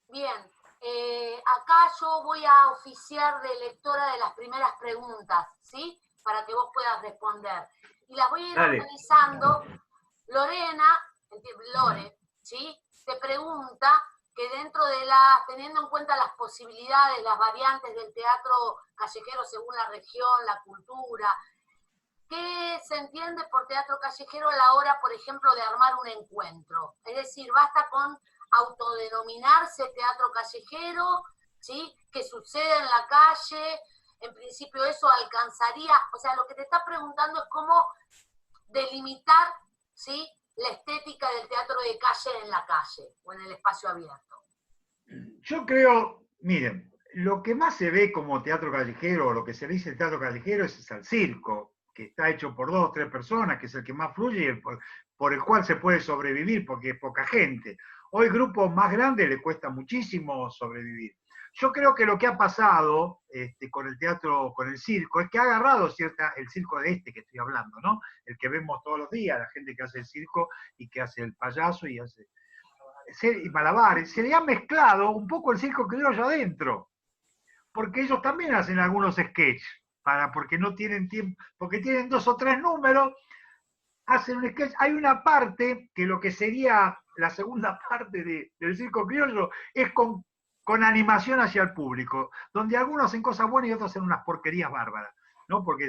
bien, acá yo voy a oficiar de lectora de las primeras preguntas, ¿sí? Para que vos puedas responder. Y las voy a ir organizando. Lorena, Lore, ¿sí? Te pregunta que dentro de teniendo en cuenta las posibilidades, las variantes del teatro callejero según la región, la cultura, ¿qué se entiende por teatro callejero a la hora, por ejemplo, de armar un encuentro? Es decir, basta con autodenominarse teatro callejero, ¿sí? Que sucede en la calle, en principio eso alcanzaría, o sea, lo que te está preguntando es cómo delimitar, ¿sí?, la estética del teatro de calle en la calle o en el espacio abierto. Yo creo, miren, lo que más se ve como teatro callejero, o lo que se dice teatro callejero, es el circo, que está hecho por 2 o 3 personas, que es el que más fluye y por el cual se puede sobrevivir, porque es poca gente. Hoy grupos más grandes les cuesta muchísimo sobrevivir. Yo creo que lo que ha pasado con el teatro, con el circo, es que ha agarrado el circo de que estoy hablando, ¿no? El que vemos todos los días, la gente que hace el circo y que hace el payaso y hace y malabares, se le ha mezclado un poco el circo criollo adentro, porque ellos también hacen algunos sketches, porque no tienen tiempo, porque tienen 2 o 3 números, hacen un sketch. Hay una parte que lo que sería la segunda parte del circo criollo es con animación hacia el público, donde algunos hacen cosas buenas y otros hacen unas porquerías bárbaras, ¿no? Porque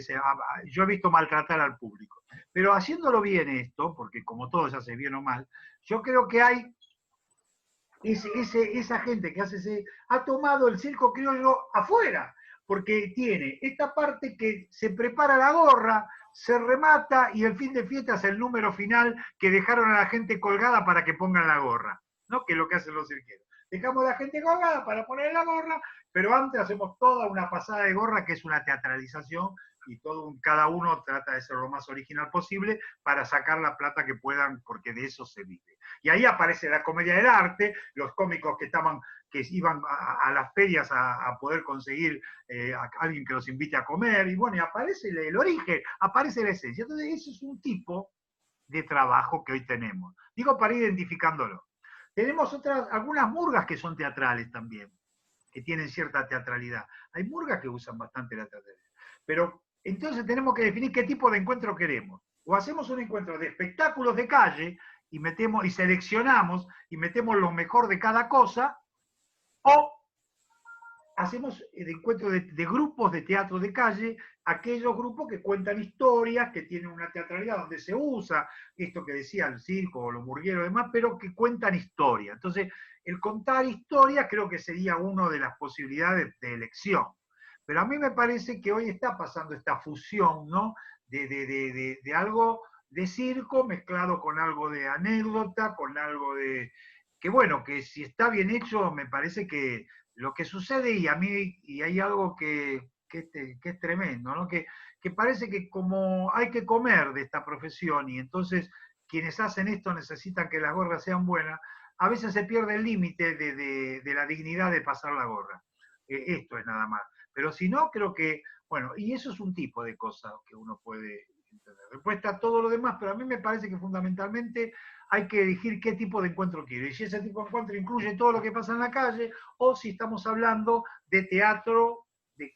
yo he visto maltratar al público. Pero haciéndolo bien esto, porque como todo se hace bien o mal, yo creo que hay esa gente que ha tomado el circo criollo afuera, porque tiene esta parte que se prepara la gorra, se remata y el fin de fiesta es el número final que dejaron a la gente colgada para que pongan la gorra, ¿no? Que es lo que hacen los cirqueros. Dejamos a la gente colgada para poner la gorra, pero antes hacemos toda una pasada de gorra que es una teatralización y cada uno trata de ser lo más original posible para sacar la plata que puedan, porque de eso se vive. Y ahí aparece la comedia del arte, los cómicos que iban a las ferias a poder conseguir a alguien que los invite a comer, y bueno, y aparece el origen, aparece la esencia. Entonces, eso es un tipo de trabajo que hoy tenemos. Digo, para identificándolo. Tenemos algunas murgas que son teatrales también, que tienen cierta teatralidad. Hay murgas que usan bastante la teatralidad. Pero entonces tenemos que definir qué tipo de encuentro queremos. O hacemos un encuentro de espectáculos de calle y seleccionamos y metemos lo mejor de cada cosa, o hacemos el encuentro de grupos de teatro de calle, aquellos grupos que cuentan historias, que tienen una teatralidad donde se usa esto que decía el circo o los burgueros y demás, pero que cuentan historia. Entonces, el contar historia creo que sería una de las posibilidades de elección. Pero a mí me parece que hoy está pasando esta fusión, ¿no? De algo de circo mezclado con algo de anécdota, con algo de... que bueno, que si está bien hecho, me parece que lo que sucede, y hay algo que es tremendo, ¿no? Que parece que como hay que comer de esta profesión, y entonces quienes hacen esto necesitan que las gorras sean buenas, a veces se pierde el límite de la dignidad de pasar la gorra. Esto es nada más. Pero si no, creo que, bueno, y eso es un tipo de cosa que uno puede ¿entendés? Después está todo lo demás, pero a mí me parece que fundamentalmente hay que elegir qué tipo de encuentro quiero. Y si ese tipo de encuentro incluye todo lo que pasa en la calle, o si estamos hablando de teatro, de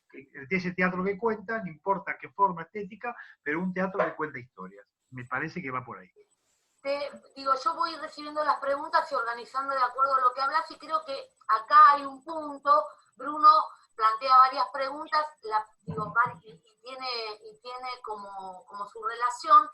ese teatro que cuenta, no importa qué forma estética, pero un teatro que cuenta historias. Me parece que va por ahí. Yo voy recibiendo las preguntas y organizando de acuerdo a lo que hablas, y creo que acá hay un punto. Bruno plantea varias preguntas, y tiene como su relación.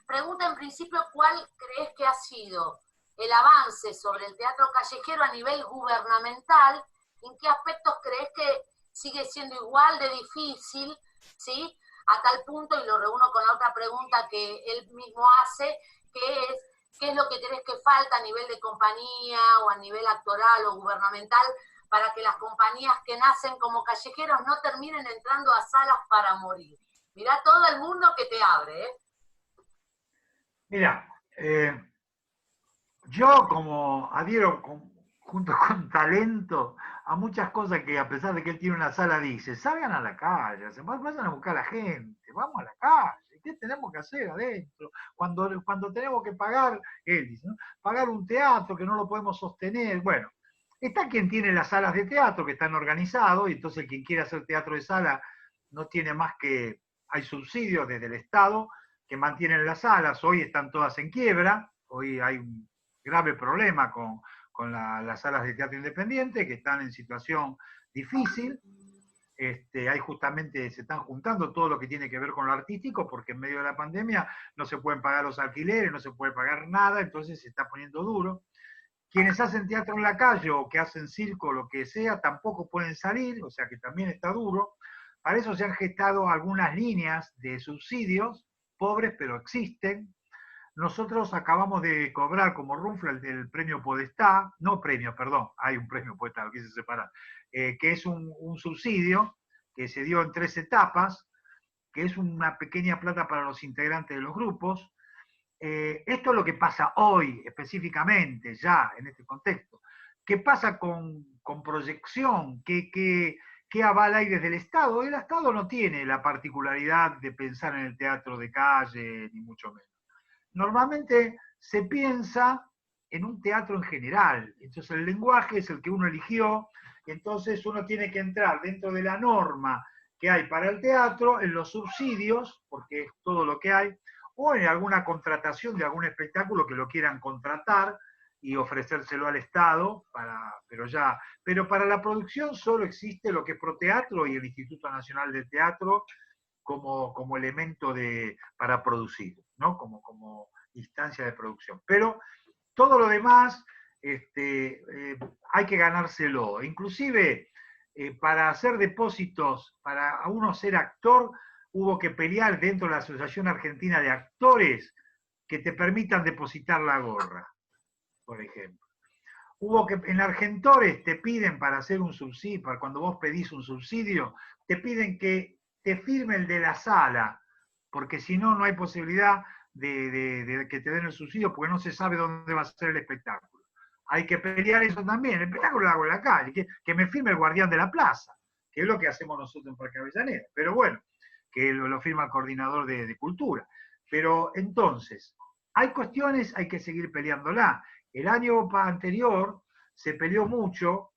Pregunta en principio, ¿cuál crees que ha sido el avance sobre el teatro callejero a nivel gubernamental? ¿En qué aspectos crees que sigue siendo igual de difícil, ¿sí? A tal punto, y lo reúno con la otra pregunta que él mismo hace, que es, ¿qué es lo que crees que falta a nivel de compañía o a nivel actoral o gubernamental para que las compañías que nacen como callejeros no terminen entrando a salas para morir? Mirá todo el mundo que te abre, ¿eh? Mira, yo como adhiero junto con talento a muchas cosas que a pesar de que él tiene una sala dice, salgan a la calle, vayan a buscar a la gente, vamos a la calle, ¿qué tenemos que hacer adentro? Cuando tenemos que pagar, él dice, ¿no? Pagar un teatro que no lo podemos sostener, bueno, está quien tiene las salas de teatro que están organizados y entonces quien quiere hacer teatro de sala no tiene más que, hay subsidios desde el Estado que mantienen las salas, hoy están todas en quiebra, hoy hay un grave problema las salas de teatro independiente que están en situación difícil. Ahí justamente se están juntando todo lo que tiene que ver con lo artístico, porque en medio de la pandemia no se pueden pagar los alquileres, no se puede pagar nada, entonces se está poniendo duro. Quienes hacen teatro en la calle o que hacen circo o lo que sea, tampoco pueden salir, o sea que también está duro. Para eso se han gestado algunas líneas de subsidios, pobres pero existen. Nosotros acabamos de cobrar como Runfla el premio Podestá, no premio, perdón, hay un premio Podestá, lo quise separar, que es un subsidio que se dio en 3 etapas, que es una pequeña plata para los integrantes de los grupos. Esto es lo que pasa hoy específicamente, ya en este contexto. ¿Qué pasa con proyección? ¿Qué avala hay desde el Estado? El Estado no tiene la particularidad de pensar en el teatro de calle, ni mucho menos. Normalmente se piensa en un teatro en general, entonces el lenguaje es el que uno eligió, entonces uno tiene que entrar dentro de la norma que hay para el teatro, en los subsidios, porque es todo lo que hay, o en alguna contratación de algún espectáculo que lo quieran contratar y ofrecérselo al Estado, pero para la producción solo existe lo que es Proteatro y el Instituto Nacional del Teatro como elemento para producir, ¿no? Como instancia de producción. Pero todo lo demás hay que ganárselo. Inclusive, para hacer depósitos, para uno ser actor, hubo que pelear dentro de la Asociación Argentina de Actores que te permitan depositar la gorra, por ejemplo. En Argentores te piden para hacer un subsidio, para cuando vos pedís un subsidio, te piden que te firme el de la sala, porque si no, no hay posibilidad de que te den el subsidio, porque no se sabe dónde va a ser el espectáculo. Hay que pelear eso también. El espectáculo lo hago en la calle, que me firme el guardián de la plaza, que es lo que hacemos nosotros en Parque Avellaneda. Pero bueno, que lo firma el coordinador de cultura. Pero entonces, hay cuestiones, hay que seguir peleándola. El año anterior se peleó mucho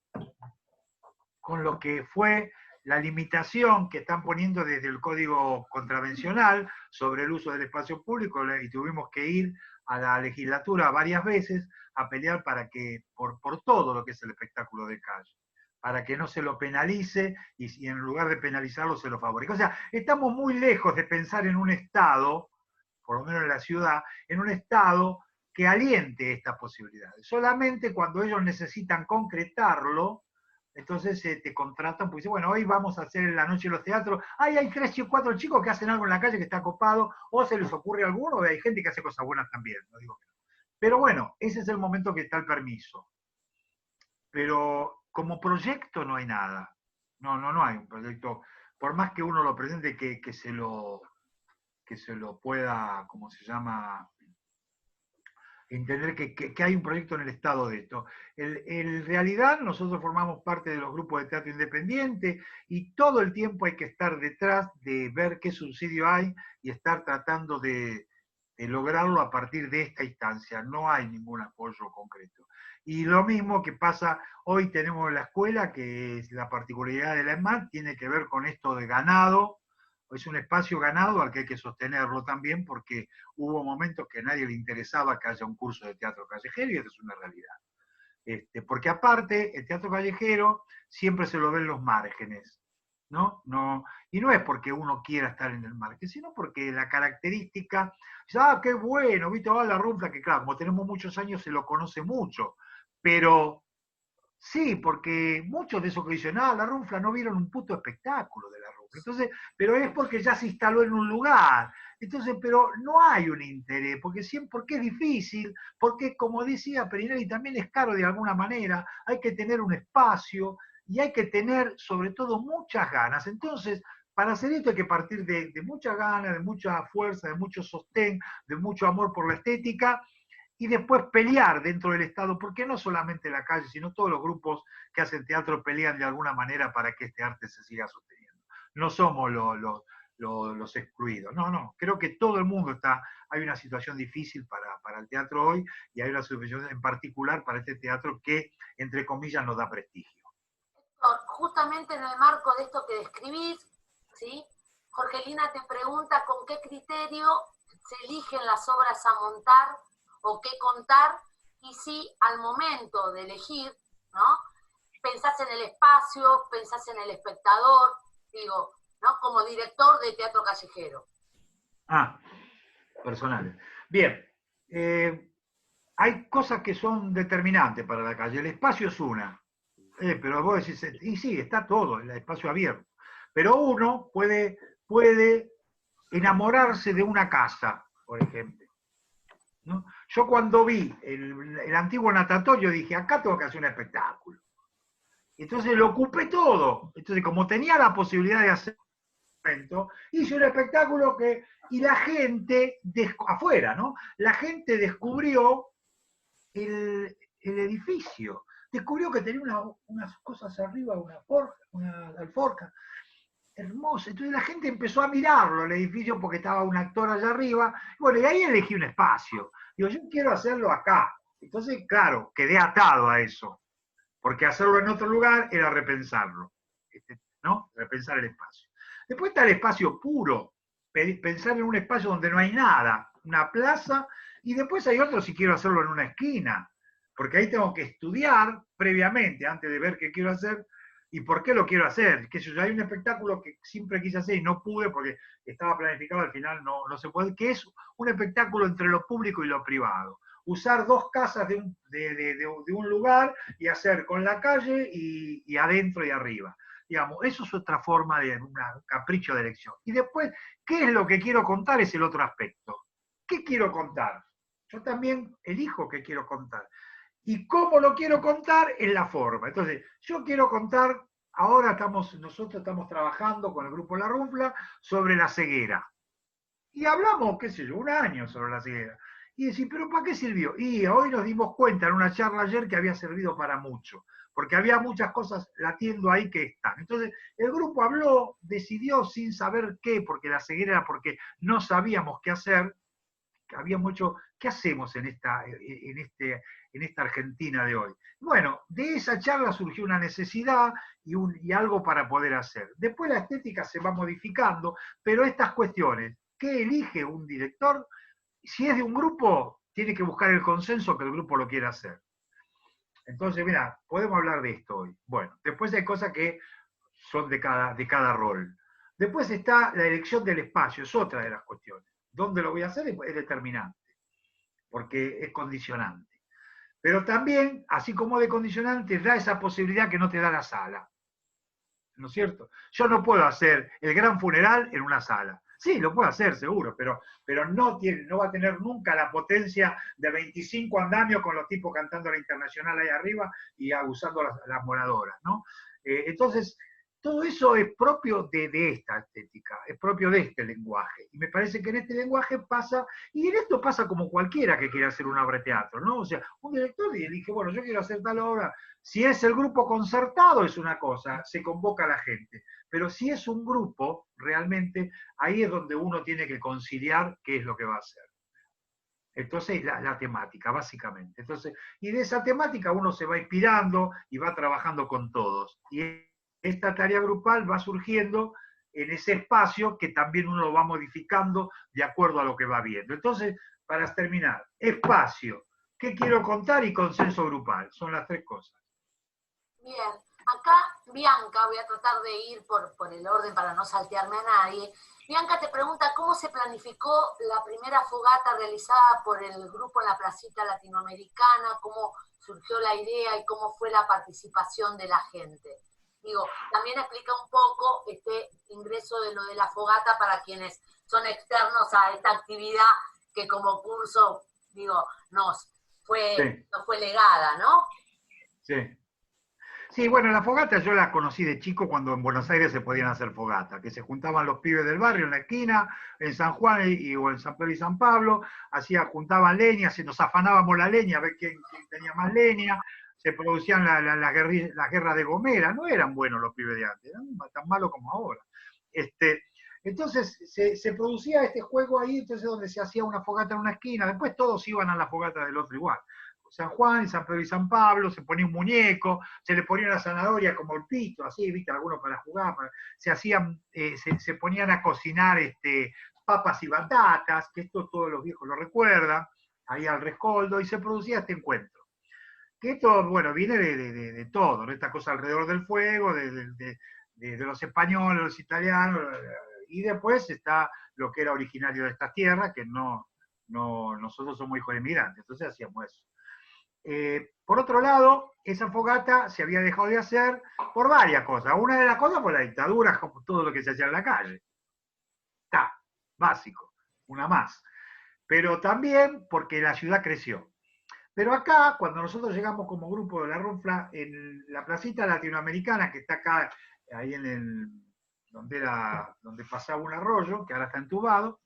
con lo que fue la limitación que están poniendo desde el Código Contravencional sobre el uso del espacio público, y tuvimos que ir a la legislatura varias veces a pelear por todo lo que es el espectáculo de calle, para que no se lo penalice y en lugar de penalizarlo se lo favorezca. O sea, estamos muy lejos de pensar en un Estado, por lo menos en la ciudad, en un Estado que aliente estas posibilidades. Solamente cuando ellos necesitan concretarlo, entonces te contratan, porque dicen, bueno, hoy vamos a hacer la noche de los teatros, hay 3 o 4 chicos que hacen algo en la calle que está copado, o se les ocurre alguno, o hay gente que hace cosas buenas también, no digo que no. Pero bueno, ese es el momento que está el permiso. Pero como proyecto no hay nada. No hay un proyecto, por más que uno lo presente, que se lo pueda, ¿cómo se llama?, entender que hay un proyecto en el Estado de esto. En realidad nosotros formamos parte de los grupos de teatro independiente y todo el tiempo hay que estar detrás de ver qué subsidio hay y estar tratando de lograrlo a partir de esta instancia. No hay ningún apoyo concreto. Y lo mismo que pasa, hoy tenemos la escuela, que es la particularidad de la ESMAD, tiene que ver con esto de ganado. Es un espacio ganado al que hay que sostenerlo también, porque hubo momentos que a nadie le interesaba que haya un curso de teatro callejero, y eso es una realidad. Porque aparte, el teatro callejero siempre se lo ve en los márgenes, ¿no? Y no es porque uno quiera estar en el margen, sino porque la característica, qué bueno, viste, la Runfla, que claro, como tenemos muchos años se lo conoce mucho, pero sí, porque muchos de esos que dicen, la Runfla no vieron un puto espectáculo de la Runfla. Entonces, pero es porque ya se instaló en un lugar. Entonces, pero no hay un interés, porque es difícil, porque como decía Perinelli, también es caro de alguna manera, hay que tener un espacio y hay que tener sobre todo muchas ganas. Entonces, para hacer esto hay que partir de muchas ganas, de mucha fuerza, de mucho sostén, de mucho amor por la estética, y después pelear dentro del Estado, porque no solamente la calle, sino todos los grupos que hacen teatro pelean de alguna manera para que este arte se siga sosteniendo. No somos los excluidos, no, creo que todo el mundo hay una situación difícil para el teatro hoy, y hay una situación en particular para este teatro que, entre comillas, nos da prestigio. Justamente en el marco de esto que describís, ¿sí? Jorgelina te pregunta con qué criterio se eligen las obras a montar o qué contar, y si al momento de elegir, ¿no? Pensás en el espacio, pensás en el espectador, digo, ¿no? Como director de teatro callejero. Personales. Bien, hay cosas que son determinantes para la calle. El espacio es una, pero vos decís, y sí, está todo, el espacio abierto. Pero uno puede enamorarse de una casa, por ejemplo, ¿no? Yo cuando vi el antiguo natatorio dije, acá tengo que hacer un espectáculo. Entonces lo ocupé todo. Entonces, como tenía la posibilidad de hacer un evento, hice un espectáculo y la gente, afuera, ¿no? La gente descubrió el edificio. Descubrió que tenía unas cosas arriba, una alforja hermosa. Entonces la gente empezó a mirarlo, el edificio, porque estaba un actor allá arriba. Bueno, y ahí elegí un espacio. Digo, yo quiero hacerlo acá. Entonces, claro, quedé atado a eso, porque hacerlo en otro lugar era repensarlo, ¿no? Repensar el espacio. Después está el espacio puro, pensar en un espacio donde no hay nada, una plaza, y después hay otro si quiero hacerlo en una esquina, porque ahí tengo que estudiar previamente, antes de ver qué quiero hacer, y por qué lo quiero hacer. Que yo, hay un espectáculo que siempre quise hacer y no pude porque estaba planificado, al final no se puede, que es un espectáculo entre lo público y lo privado. Usar dos casas de un lugar y hacer con la calle y adentro y arriba. Digamos, eso es otra forma de un capricho de elección. Y después, ¿qué es lo que quiero contar? Es el otro aspecto. ¿Qué quiero contar? Yo también elijo qué quiero contar. Y cómo lo quiero contar es la forma. Entonces, yo quiero contar, ahora nosotros estamos trabajando con el Grupo La Runfla sobre la ceguera. Y hablamos, qué sé yo, un año sobre la ceguera. Y decís, ¿pero para qué sirvió? Y hoy nos dimos cuenta en una charla ayer que había servido para mucho, porque había muchas cosas latiendo ahí que están. Entonces, el grupo habló, decidió sin saber qué, porque la ceguera era porque no sabíamos qué hacer. Habíamos hecho, ¿qué hacemos en esta Argentina de hoy? Bueno, de esa charla surgió una necesidad y algo para poder hacer. Después la estética se va modificando, pero estas cuestiones, ¿qué elige un director? Si es de un grupo, tiene que buscar el consenso que el grupo lo quiera hacer. Entonces, mira, podemos hablar de esto hoy. Bueno, después hay cosas que son de cada rol. Después está la elección del espacio, es otra de las cuestiones. ¿Dónde lo voy a hacer? Es determinante, porque es condicionante. Pero también, así como de condicionante, da esa posibilidad que no te da la sala. ¿No es cierto? Yo no puedo hacer el gran funeral en una sala. Sí, lo puedo hacer, seguro, pero no va a tener nunca la potencia de 25 andamios con los tipos cantando la internacional ahí arriba y usando las moradoras, ¿no? Entonces, todo eso es propio de esta estética, es propio de este lenguaje. Y me parece que en este lenguaje pasa, y en esto pasa como cualquiera que quiera hacer una obra de teatro, ¿no? O sea, un director elige, bueno, yo quiero hacer tal obra. Si es el grupo concertado es una cosa, se convoca a la gente. Pero si es un grupo, realmente, ahí es donde uno tiene que conciliar qué es lo que va a hacer. Entonces, la temática, básicamente. Entonces, y de esa temática uno se va inspirando y va trabajando con todos. Y esta tarea grupal va surgiendo en ese espacio que también uno lo va modificando de acuerdo a lo que va viendo. Entonces, para terminar, espacio, qué quiero contar y consenso grupal. Son las tres cosas. Bien, acá Bianca, voy a tratar de ir por el orden para no saltearme a nadie. Bianca te pregunta cómo se planificó la primera fogata realizada por el grupo en la Placita Latinoamericana, cómo surgió la idea y cómo fue la participación de la gente. Digo, también explica un poco este ingreso de lo de la fogata para quienes son externos a esta actividad que como curso, digo, nos fue legada, ¿no? Sí. Sí, bueno, la fogata yo la conocí de chico cuando en Buenos Aires se podían hacer fogatas, que se juntaban los pibes del barrio en la esquina, en San Juan o en San Pedro y San Pablo, juntaban leña, se nos afanábamos la leña a ver quién tenía más leña, se producían las guerras de Gomera, no eran buenos los pibes de antes, eran tan malos como ahora. Entonces se producía este juego ahí, entonces donde se hacía una fogata en una esquina, después todos iban a la fogata del otro igual. San Juan, San Pedro y San Pablo, se ponía un muñeco, se le ponía una zanahoria como el pito, así, viste, algunos para jugar, se ponían a cocinar papas y batatas, que esto todos los viejos lo recuerdan, ahí al rescoldo, y se producía este encuentro. Que esto, bueno, viene de todo, ¿no? Esta cosa alrededor del fuego, de los españoles, los italianos, y después está lo que era originario de estas tierras, que nosotros somos hijos de inmigrantes, entonces hacíamos eso. Por otro lado, esa fogata se había dejado de hacer por varias cosas. Una de las cosas fue la dictadura, como todo lo que se hacía en la calle. Está, básico, una más. Pero también porque la ciudad creció. Pero acá, cuando nosotros llegamos como grupo de la Runfla, en la placita latinoamericana, que está acá, ahí donde pasaba un arroyo, que ahora está entubado,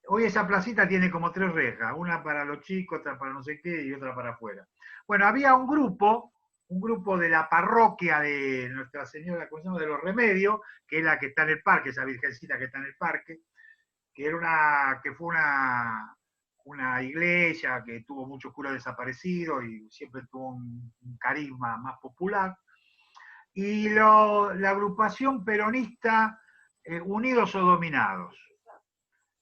hoy esa placita tiene como tres rejas, una para los chicos, otra para no sé qué y otra para afuera. Bueno, había un grupo de la parroquia de Nuestra Señora, ¿cómo se llama? De los Remedios, que es la que está en el parque, esa virgencita que está en el parque, que fue una iglesia que tuvo muchos curas desaparecidos y siempre tuvo un carisma más popular. Y la agrupación peronista Unidos o Dominados.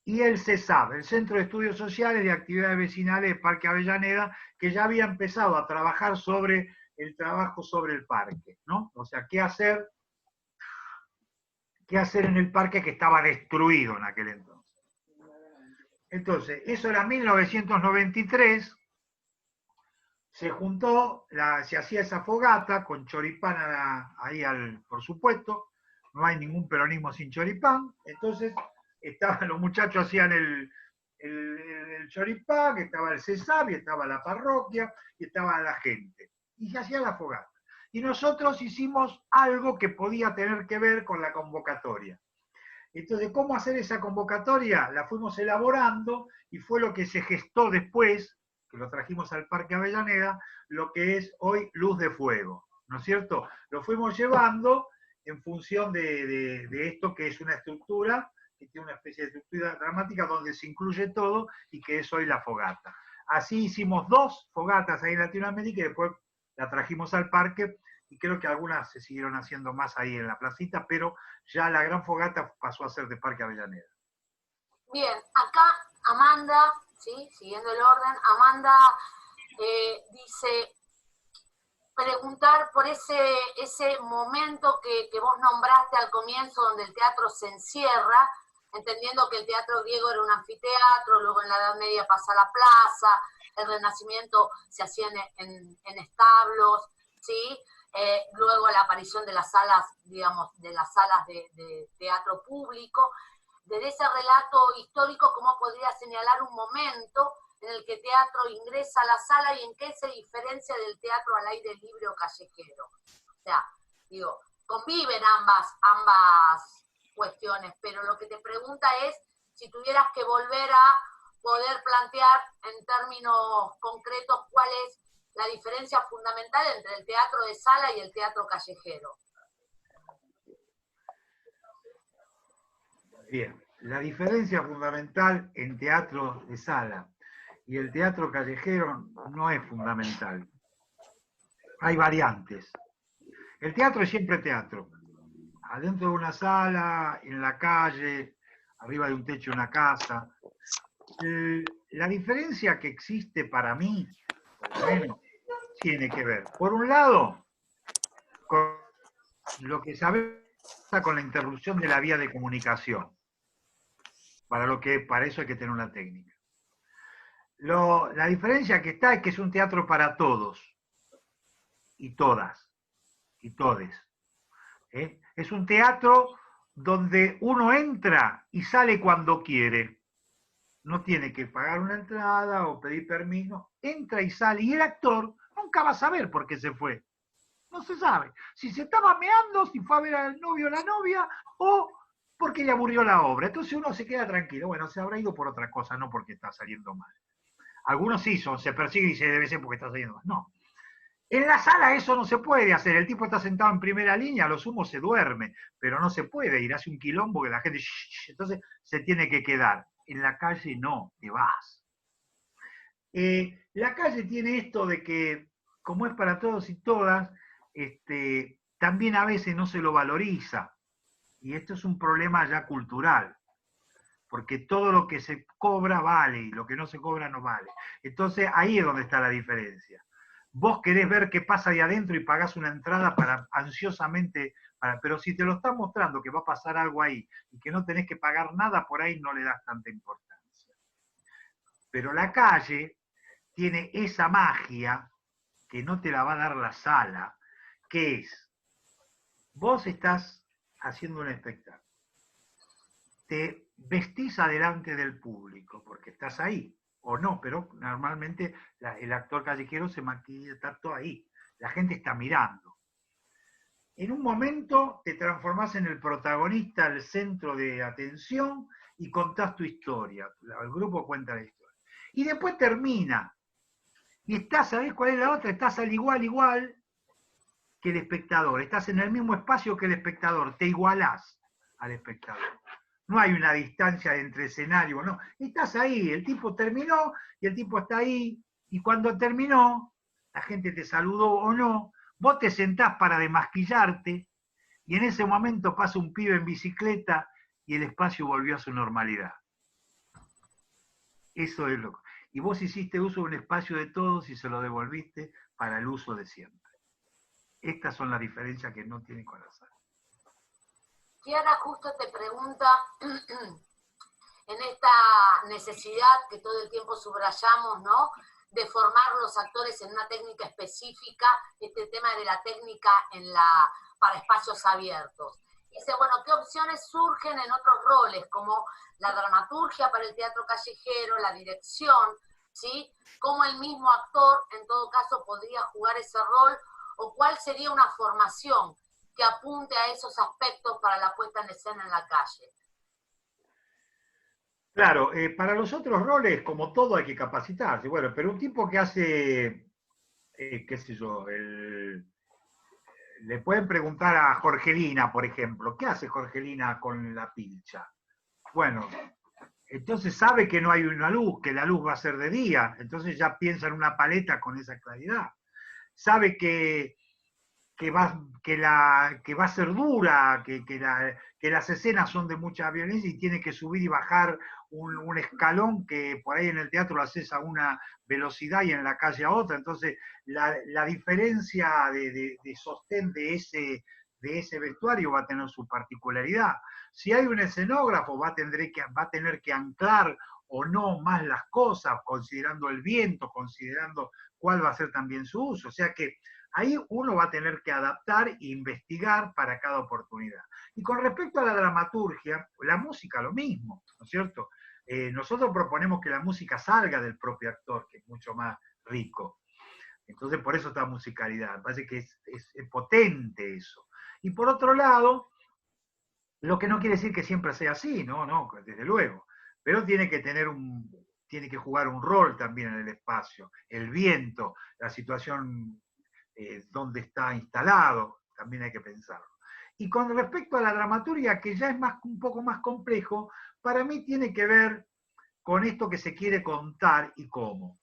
Y el CESAB, el Centro de Estudios Sociales de Actividades Vecinales de Parque Avellaneda, que ya había empezado a trabajar sobre el trabajo sobre el parque, ¿no? O sea, qué hacer en el parque que estaba destruido en aquel entonces. Entonces, eso era 1993, se juntó, se hacía esa fogata con choripán ahí, por supuesto, no hay ningún peronismo sin choripán, entonces los muchachos hacían el choripán, estaba el CESAB, y estaba la parroquia, y estaba la gente, y se hacía la fogata. Y nosotros hicimos algo que podía tener que ver con la convocatoria. Entonces, ¿cómo hacer esa convocatoria? La fuimos elaborando y fue lo que se gestó después, que lo trajimos al Parque Avellaneda, lo que es hoy Luz de Fuego, ¿no es cierto? Lo fuimos llevando en función de esto que es una estructura, que tiene una especie de estructura dramática donde se incluye todo y que es hoy la fogata. Así hicimos 2 fogatas ahí en Latinoamérica y después la trajimos al parque y creo que algunas se siguieron haciendo más ahí en la placita, pero ya la gran fogata pasó a ser de Parque Avellaneda. Bien, acá Amanda, ¿sí? Siguiendo el orden, Amanda dice, preguntar por ese momento que vos nombraste al comienzo donde el teatro se encierra, entendiendo que el teatro griego era un anfiteatro, luego en la Edad Media pasa a la plaza, el Renacimiento se hacía en establos, ¿sí? Luego la aparición de las salas, digamos, de las salas de teatro público. Desde ese relato histórico, ¿cómo podría señalar un momento en el que teatro ingresa a la sala y en qué se diferencia del teatro al aire libre o callejero? O sea, digo, conviven ambas cuestiones, pero lo que te pregunta es si tuvieras que volver a poder plantear en términos concretos cuál es la diferencia fundamental entre el teatro de sala y el teatro callejero. Bien, la diferencia fundamental en teatro de sala y el teatro callejero no es fundamental. Hay variantes. El teatro es siempre teatro. Adentro de una sala, en la calle, arriba de un techo de una casa. La diferencia que existe para mí, por lo menos, tiene que ver, por un lado, con lo que sabemos con la interrupción de la vía de comunicación. Para eso hay que tener una técnica. La diferencia que está es que es un teatro para todos y todas y todes. Es un teatro donde uno entra y sale cuando quiere. No tiene que pagar una entrada o pedir permiso, entra y sale. Y el actor nunca va a saber por qué se fue. No se sabe. Si se estaba meando, si fue a ver al novio o la novia, o porque le aburrió la obra. Entonces uno se queda tranquilo. Bueno, se habrá ido por otra cosa, no porque está saliendo mal. Algunos sí se persiguen y se debe ser porque está saliendo mal. No. En la sala eso no se puede hacer. El tipo está sentado en primera línea, a lo sumo se duerme, pero no se puede ir, hace un quilombo que la gente... Entonces se tiene que quedar. En la calle no, te vas. La calle tiene esto de que, como es para todos y todas, también a veces no se lo valoriza. Y esto es un problema ya cultural, porque todo lo que se cobra vale y lo que no se cobra no vale. Entonces ahí es donde está la diferencia. Vos querés ver qué pasa ahí adentro y pagás una entrada ansiosamente, pero si te lo está mostrando que va a pasar algo ahí y que no tenés que pagar nada, por ahí no le das tanta importancia. Pero la calle tiene esa magia que no te la va a dar la sala, que es, vos estás haciendo un espectáculo, te vestís adelante del público, porque estás ahí, o no, pero normalmente el actor callejero se maquilla, está todo ahí, la gente está mirando. En un momento te transformás en el protagonista, el centro de atención, y contás tu historia, el grupo cuenta la historia. Y después termina, y estás, ¿sabés cuál es la otra? Estás al igual que el espectador, estás en el mismo espacio que el espectador, te igualás al espectador. No hay una distancia entre escenarios, no. Estás ahí, el tipo terminó y el tipo está ahí, y cuando terminó, la gente te saludó o no, vos te sentás para demasquillarte, y en ese momento pasa un pibe en bicicleta y el espacio volvió a su normalidad. Eso es lo que... Y vos hiciste uso de un espacio de todos y se lo devolviste para el uso de siempre. Estas son las diferencias que no tiene con la sala. Kiara justo te pregunta, en esta necesidad que todo el tiempo subrayamos, ¿no?, de formar los actores en una técnica específica, este tema de la técnica para espacios abiertos. Dice, bueno, ¿qué opciones surgen en otros roles, como la dramaturgia para el teatro callejero, la dirección, ¿sí? ¿Cómo el mismo actor, en todo caso, podría jugar ese rol? ¿O cuál sería una formación que apunte a esos aspectos para la puesta en escena en la calle? Claro, para los otros roles, como todo, hay que capacitarse. Bueno, pero un tipo que hace, qué sé yo, le pueden preguntar a Jorgelina, por ejemplo, ¿qué hace Jorgelina con la pilcha? Bueno, entonces sabe que no hay una luz, que la luz va a ser de día, entonces ya piensa en una paleta con esa claridad. Sabe que va a ser dura, que las escenas son de mucha violencia y tiene que subir y bajar un escalón que por ahí en el teatro lo haces a una velocidad y en la calle a otra. Entonces, la diferencia de sostén de ese vestuario va a tener su particularidad. Si hay un escenógrafo, va a tener que anclar o no más las cosas, considerando el viento, considerando cuál va a ser también su uso. O sea que ahí uno va a tener que adaptar e investigar para cada oportunidad. Y con respecto a la dramaturgia, la música lo mismo, ¿no es cierto? Nosotros proponemos que la música salga del propio actor, que es mucho más rico. Entonces, por eso está musicalidad. Me parece que es potente eso. Y por otro lado, lo que no quiere decir que siempre sea así, no, no, desde luego, pero tiene que tener tiene que jugar un rol también en el espacio, el viento, la situación donde está instalado, también hay que pensarlo. Y con respecto a la dramaturgia, que ya es un poco más complejo, para mí tiene que ver con esto que se quiere contar y cómo.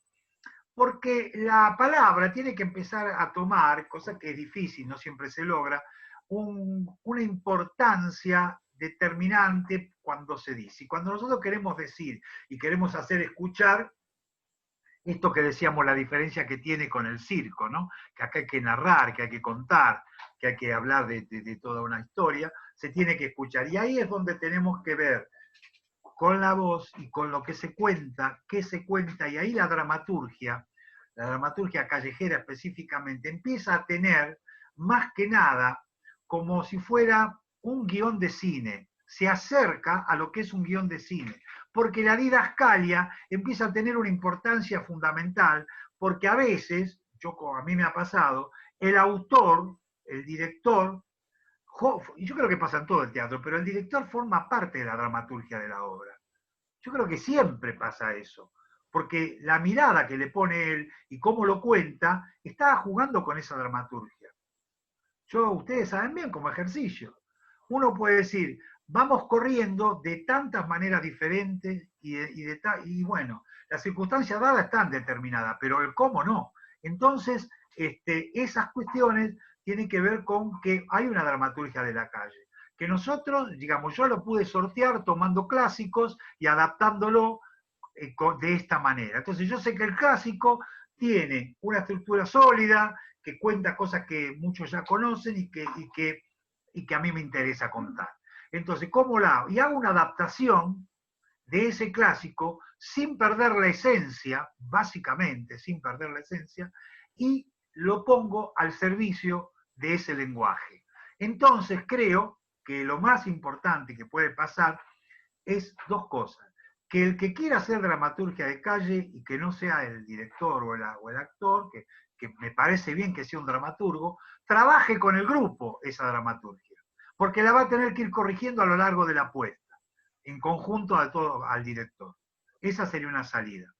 Porque la palabra tiene que empezar a tomar, cosa que es difícil, no siempre se logra, una importancia determinante cuando se dice. Y cuando nosotros queremos decir y queremos hacer escuchar, esto que decíamos, la diferencia que tiene con el circo, ¿no? Que acá hay que narrar, que hay que contar, que hay que hablar de toda una historia, se tiene que escuchar. Y ahí es donde tenemos que ver con la voz y con lo que se cuenta, qué se cuenta, y ahí la dramaturgia callejera específicamente, empieza a tener más que nada como si fuera un guión de cine, se acerca a lo que es un guión de cine, porque la didascalia empieza a tener una importancia fundamental, porque a veces, a mí me ha pasado, el autor, el director, y yo creo que pasa en todo el teatro, pero el director forma parte de la dramaturgia de la obra. Yo creo que siempre pasa eso, porque la mirada que le pone él y cómo lo cuenta, está jugando con esa dramaturgia. Ustedes saben bien como ejercicio. Uno puede decir, vamos corriendo de tantas maneras diferentes y bueno, las circunstancias dadas están determinadas, pero el cómo no. Entonces, esas cuestiones tienen que ver con que hay una dramaturgia de la calle. Que nosotros, digamos, yo lo pude sortear tomando clásicos y adaptándolo de esta manera. Entonces yo sé que el clásico tiene una estructura sólida, que cuenta cosas que muchos ya conocen y que a mí me interesa contar. Entonces, ¿cómo la hago? Y hago una adaptación de ese clásico sin perder la esencia, básicamente sin perder la esencia, y lo pongo al servicio de ese lenguaje. Entonces creo que lo más importante que puede pasar es dos cosas. Que el que quiera hacer dramaturgia de calle y que no sea el director o el actor, que me parece bien que sea un dramaturgo, trabaje con el grupo esa dramaturgia, porque la va a tener que ir corrigiendo a lo largo de la puesta, en conjunto al director. Esa sería una salida.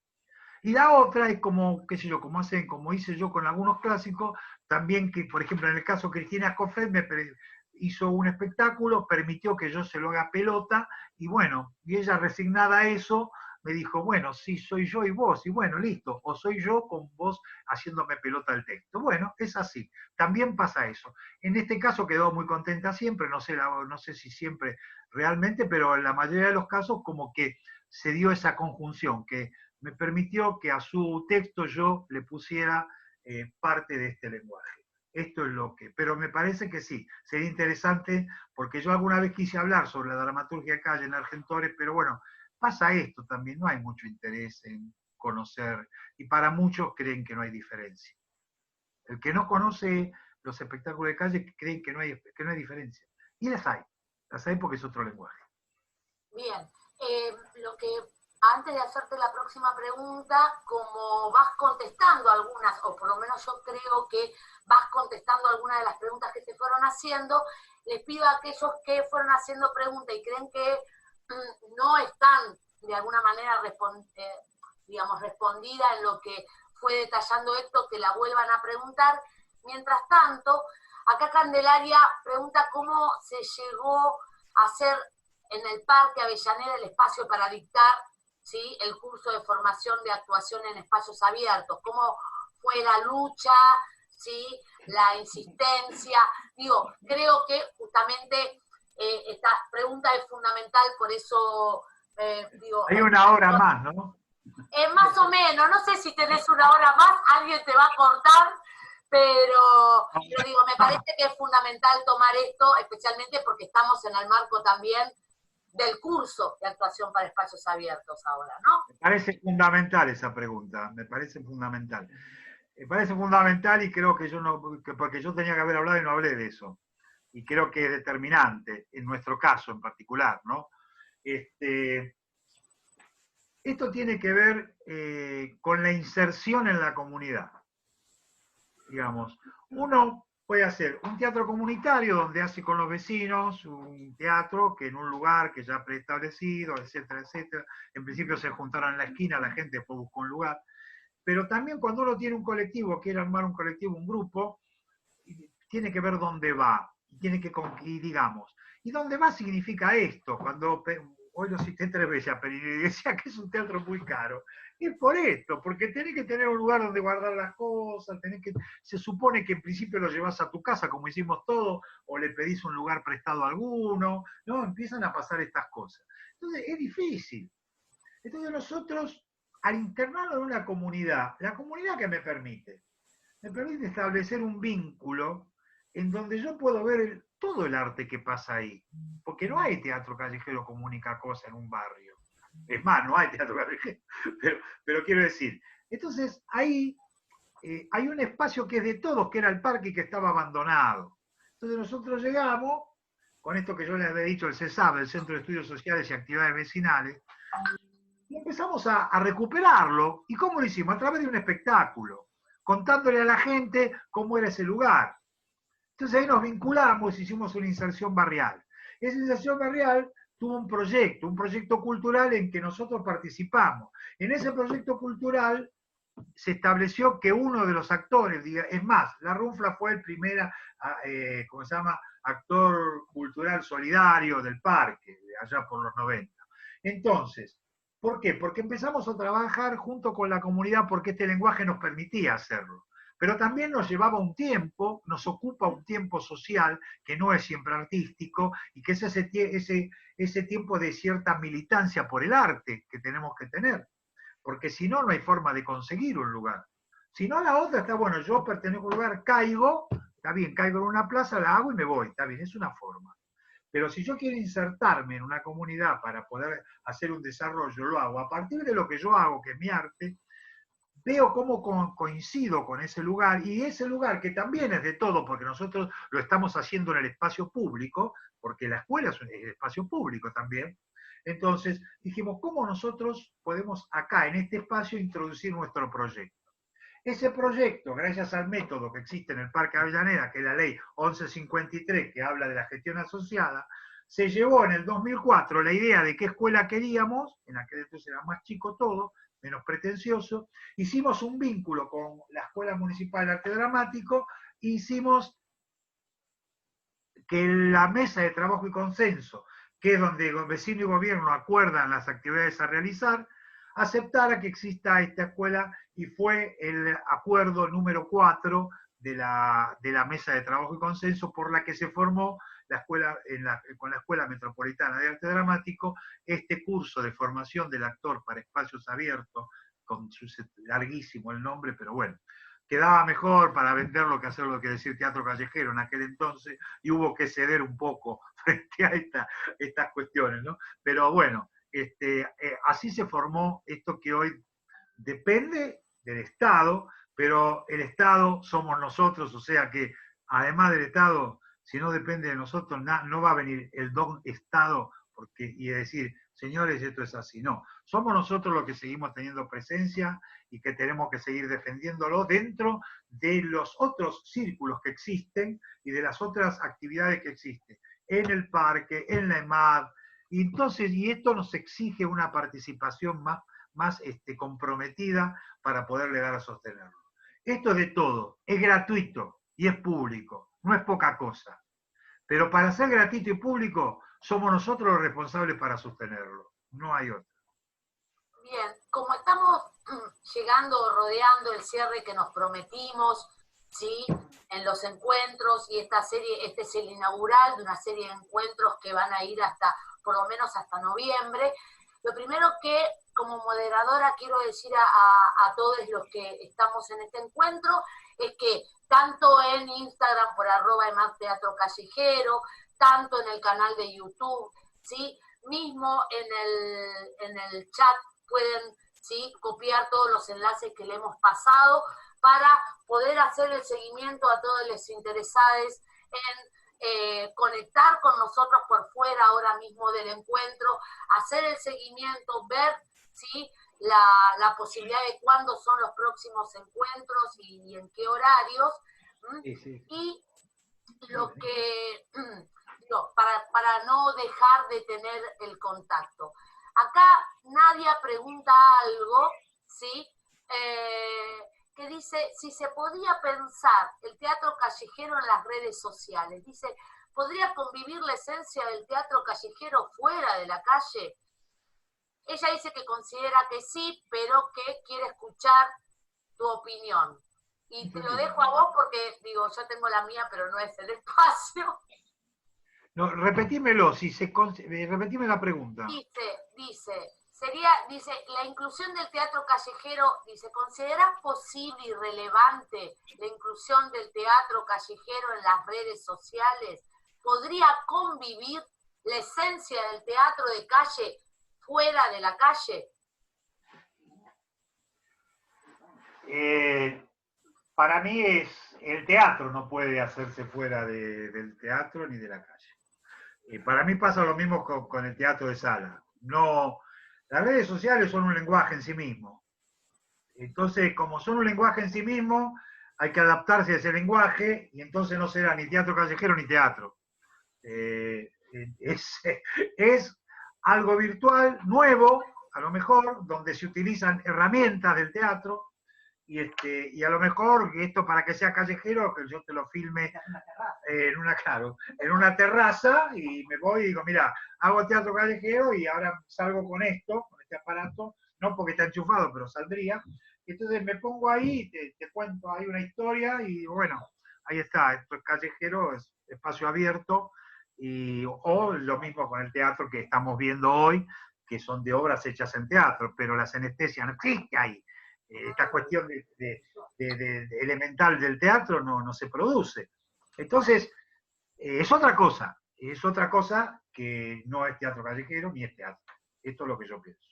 Y la otra es como, qué sé yo, como hice yo con algunos clásicos, también que, por ejemplo, en el caso de Cristina Cofret, hizo un espectáculo, permitió que yo se lo haga pelota, y bueno, y ella resignada a eso, me dijo, bueno, sí, soy yo y vos, y bueno, listo, o soy yo con vos haciéndome pelota el texto. Bueno, es así, también pasa eso. En este caso quedó muy contenta siempre, no sé si siempre realmente, pero en la mayoría de los casos como que se dio esa conjunción, que me permitió que a su texto yo le pusiera parte de este lenguaje. Esto es lo que, pero me parece que sí, sería interesante, porque yo alguna vez quise hablar sobre la dramaturgia de calle en Argentores, pero bueno, pasa esto también, no hay mucho interés en conocer, y para muchos creen que no hay diferencia. El que no conoce los espectáculos de calle creen que no hay diferencia. Y las hay porque es otro lenguaje. Bien, lo que antes de hacerte la próxima pregunta, como vas contestando algunas, o por lo menos yo creo que vas contestando algunas de las preguntas que se fueron haciendo, les pido a aquellos que fueron haciendo preguntas y creen que no están de alguna manera respondida en lo que fue detallando esto, que la vuelvan a preguntar. Mientras tanto, acá Candelaria pregunta cómo se llegó a hacer en el Parque Avellaneda el espacio para dictar, ¿sí?, el curso de formación de actuación en espacios abiertos. ¿Cómo fue la lucha, ¿sí?, la insistencia? Digo, creo que justamente esta pregunta es fundamental, por eso digo... Hay una hora más, ¿no? Más o menos, no sé si tenés una hora más, alguien te va a cortar, pero digo, me parece que es fundamental tomar esto, especialmente porque estamos en el marco también del curso de actuación para espacios abiertos ahora, ¿no? Me parece fundamental esa pregunta, me parece fundamental. Me parece fundamental y creo que porque yo tenía que haber hablado y no hablé de eso. Y creo que es determinante, en nuestro caso en particular, ¿no? Esto tiene que ver con la inserción en la comunidad. Digamos, uno puede hacer un teatro comunitario donde hace con los vecinos un teatro que en un lugar que ya preestablecido, etcétera, etcétera. En principio se juntaron en la esquina, la gente después buscó un lugar. Pero también cuando uno tiene un colectivo, quiere armar un colectivo, un grupo, tiene que ver dónde va, tiene que, y digamos, y dónde va significa esto, cuando hoy lo cité 3 veces a Perini y decía que es un teatro muy caro, es por esto, porque tenés que tener un lugar donde guardar las cosas, se supone que en principio lo llevas a tu casa, como hicimos todos, o le pedís un lugar prestado a alguno, ¿no? Empiezan a pasar estas cosas. Entonces es difícil. Entonces nosotros, al internarlo en una comunidad, la comunidad que me permite establecer un vínculo en donde yo puedo ver todo el arte que pasa ahí. Porque no hay teatro callejero como única cosa en un barrio. Es más, no hay teatro callejero. Pero quiero decir, entonces ahí hay un espacio que es de todos, que era el parque y que estaba abandonado. Entonces nosotros llegamos, con esto que yo les había dicho, el CESAB, el Centro de Estudios Sociales y Actividades Vecinales, y empezamos a recuperarlo. ¿Y cómo lo hicimos? A través de un espectáculo, contándole a la gente cómo era ese lugar. Entonces ahí nos vinculamos, hicimos una inserción barrial. Esa inserción barrial tuvo un proyecto cultural en que nosotros participamos. En ese proyecto cultural se estableció que uno de los actores, es más, La Runfla fue el primer, ¿cómo se llama?, actor cultural solidario del parque, allá por los 90. Entonces, ¿por qué? Porque empezamos a trabajar junto con la comunidad porque este lenguaje nos permitía hacerlo. Pero también nos llevaba un tiempo, nos ocupa un tiempo social que no es siempre artístico y que es ese tiempo de cierta militancia por el arte que tenemos que tener. Porque si no, no hay forma de conseguir un lugar. Si no, la otra está, bueno, yo pertenezco a un lugar, caigo, está bien, caigo en una plaza, la hago y me voy, está bien, es una forma. Pero si yo quiero insertarme en una comunidad para poder hacer un desarrollo, lo hago. A partir de lo que yo hago, que es mi arte, veo cómo coincido con ese lugar, y ese lugar que también es de todo, porque nosotros lo estamos haciendo en el espacio público, porque la escuela es un espacio público también. Entonces dijimos, ¿cómo nosotros podemos acá, en este espacio, introducir nuestro proyecto? Ese proyecto, gracias al método que existe en el Parque Avellaneda, que es la ley 1153, que habla de la gestión asociada, se llevó en el 2004 la idea de qué escuela queríamos, en aquel entonces era más chico todo, menos pretencioso, hicimos un vínculo con la Escuela Municipal de Arte Dramático, hicimos que la mesa de trabajo y consenso, que es donde vecino y gobierno acuerdan las actividades a realizar, aceptara que exista esta escuela, y fue el acuerdo número 4 de la mesa de trabajo y consenso por la que se formó la escuela, con la Escuela Metropolitana de Arte Dramático, este curso de formación del actor para espacios abiertos, con larguísimo el nombre, pero bueno, quedaba mejor para venderlo que hacerlo que decir teatro callejero en aquel entonces, y hubo que ceder un poco frente a estas cuestiones, ¿no? Pero bueno, así se formó esto que hoy depende del Estado, pero el Estado somos nosotros, o sea que además del Estado, si no depende de nosotros, no va a venir el don Estado y decir, señores, esto es así. No, somos nosotros los que seguimos teniendo presencia y que tenemos que seguir defendiéndolo dentro de los otros círculos que existen y de las otras actividades que existen, en el parque, en la EMAD. Y entonces, y esto nos exige una participación más comprometida para poder llegar a sostenerlo. Esto es de todo, es gratuito y es público, no es poca cosa. Pero para ser gratuito y público, somos nosotros los responsables para sostenerlo, no hay otro. Bien, como estamos llegando, rodeando el cierre que nos prometimos, ¿sí?, en los encuentros, y esta serie, este es el inaugural de una serie de encuentros que van a ir hasta, por lo menos hasta noviembre. Lo primero que, como moderadora, quiero decir a todos los que estamos en este encuentro, es que tanto en Instagram por @emadteatro callejero, tanto en el canal de YouTube, ¿sí?, mismo en el chat pueden, ¿sí?, copiar todos los enlaces que le hemos pasado para poder hacer el seguimiento a todos los interesados en conectar con nosotros por fuera ahora mismo del encuentro, hacer el seguimiento, ver, ¿sí?, la posibilidad de cuándo son los próximos encuentros y en qué horarios. Sí, sí. Y lo que, digo, para no dejar de tener el contacto. Acá Nadia pregunta algo, ¿sí? Que dice, si se podía pensar el teatro callejero en las redes sociales. Dice, ¿podría convivir la esencia del teatro callejero fuera de la calle? Ella dice que considera que sí, pero que quiere escuchar tu opinión. Y te lo dejo a vos porque, digo, yo tengo la mía, pero no es el espacio. No, repetímelo, repetime la pregunta. Dice, la inclusión del teatro callejero, dice, ¿consideras posible y relevante la inclusión del teatro callejero en las redes sociales? ¿Podría convivir la esencia del teatro de calle fuera de la calle? Para mí el teatro no puede hacerse fuera del teatro ni de la calle. Para mí pasa lo mismo con el teatro de sala. No, las redes sociales son un lenguaje en sí mismo. Entonces, como son un lenguaje en sí mismo, hay que adaptarse a ese lenguaje y entonces no será ni teatro callejero ni teatro. Es algo virtual, nuevo, a lo mejor, donde se utilizan herramientas del teatro y a lo mejor esto para que sea callejero, que yo te lo filme en una terraza y me voy y digo, mira, hago teatro callejero y ahora salgo con esto, con este aparato, no porque está enchufado, pero saldría. Entonces me pongo ahí, te cuento ahí una historia y bueno, ahí está, esto es callejero, es espacio abierto, o lo mismo con el teatro que estamos viendo hoy, que son de obras hechas en teatro, pero las anestesias no existe ahí. Esta cuestión elemental del teatro no se produce. Entonces, es otra cosa que no es teatro callejero ni es teatro. Esto es lo que yo pienso.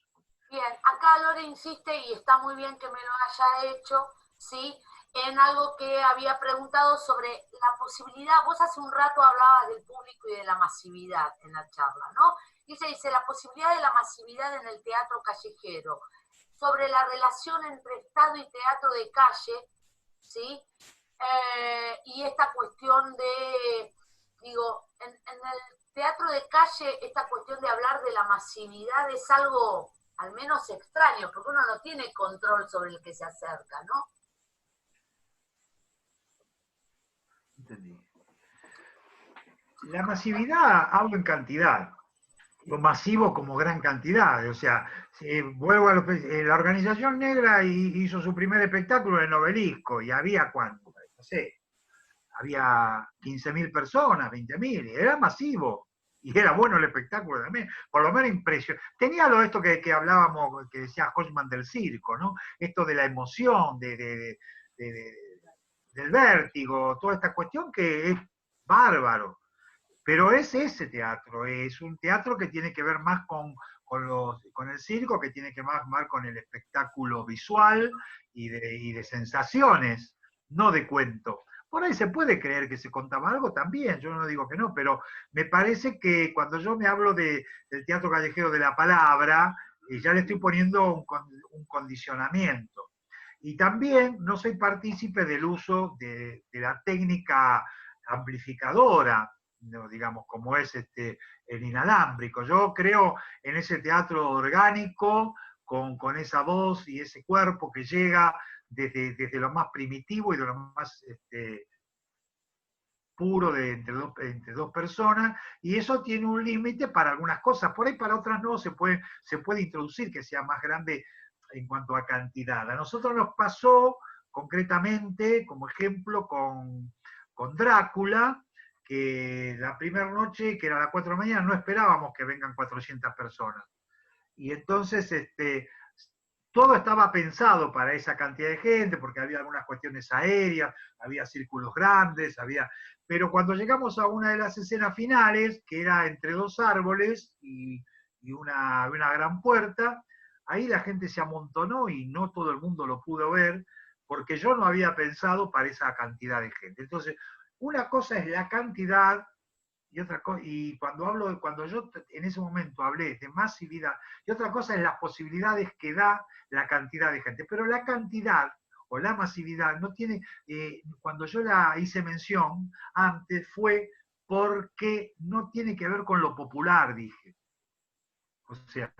Bien, acá Lore insiste, y está muy bien que me lo haya hecho, ¿sí? En algo que había preguntado sobre la posibilidad, vos hace un rato hablabas del público y de la masividad en la charla, ¿no? Dice, la posibilidad de la masividad en el teatro callejero, sobre la relación entre Estado y teatro de calle, ¿sí? Y esta cuestión de, digo, en el teatro de calle, esta cuestión de hablar de la masividad es algo al menos extraño, porque uno no tiene control sobre el que se acerca, ¿no? Entendí. La masividad hablo en cantidad, lo masivo como gran cantidad, o sea, vuelvo a la organización negra hizo su primer espectáculo en el Obelisco y había cuánto, no sé, había 15.000 personas, 20.000, era masivo. Y era bueno el espectáculo también, por lo menos impresionante. Tenía lo esto que hablábamos, que decía Hoffman del circo, ¿no? Esto de la emoción, del vértigo, toda esta cuestión que es bárbaro. Pero es ese teatro, es un teatro que tiene que ver más con el circo, que tiene que ver más con el espectáculo visual y de sensaciones, no de cuento. Por ahí se puede creer que se contaba algo también, yo no digo que no, pero me parece que cuando yo me hablo del teatro callejero de la palabra, ya le estoy poniendo un condicionamiento. Y también no soy partícipe del uso de la técnica amplificadora, no, digamos, como es el inalámbrico. Yo creo en ese teatro orgánico, con esa voz y ese cuerpo que llega desde lo más primitivo y de lo más puro entre dos personas, y eso tiene un límite para algunas cosas, por ahí para otras no, se puede introducir que sea más grande en cuanto a cantidad. A nosotros nos pasó concretamente, como ejemplo, con Drácula, que la primera noche, que era a las 4 de la mañana, no esperábamos que vengan 400 personas. Y entonces todo estaba pensado para esa cantidad de gente, porque había algunas cuestiones aéreas, había círculos grandes, pero cuando llegamos a una de las escenas finales, que era entre dos árboles y una gran puerta, ahí la gente se amontonó y no todo el mundo lo pudo ver, porque yo no había pensado para esa cantidad de gente. Entonces, una cosa es la cantidad y otra cosa, y cuando yo en ese momento hablé de masividad, y otra cosa es las posibilidades que da la cantidad de gente. Pero la cantidad o la masividad no tiene, cuando yo la hice mención antes fue porque no tiene que ver con lo popular, dije. O sea,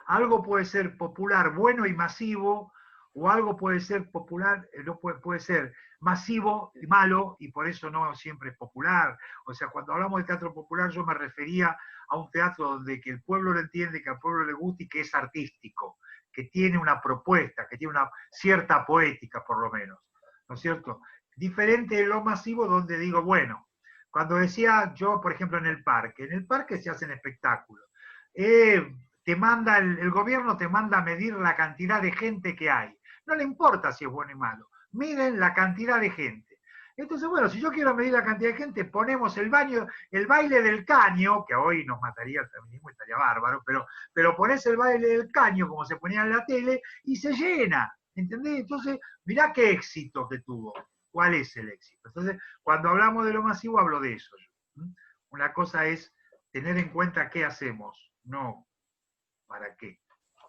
algo puede ser popular, bueno y masivo, o algo puede ser popular, no puede ser masivo y malo, y por eso no siempre es popular. O sea, cuando hablamos de teatro popular, yo me refería a un teatro donde que el pueblo lo entiende, que al pueblo le gusta y que es artístico, que tiene una propuesta, que tiene una cierta poética, por lo menos. ¿No es cierto? Diferente de lo masivo, donde digo, bueno, cuando decía yo, por ejemplo, en el parque se hacen espectáculos. Te manda el gobierno te manda a medir la cantidad de gente que hay. No le importa si es bueno y malo, miden la cantidad de gente. Entonces, bueno, si yo quiero medir la cantidad de gente, ponemos el baile del caño, que hoy nos mataría el feminismo, estaría bárbaro, pero ponés el baile del caño como se ponía en la tele y se llena, ¿entendés? Entonces, mirá qué éxito que tuvo. ¿Cuál es el éxito? Entonces, cuando hablamos de lo masivo, hablo de eso. Una cosa es tener en cuenta qué hacemos, no para qué,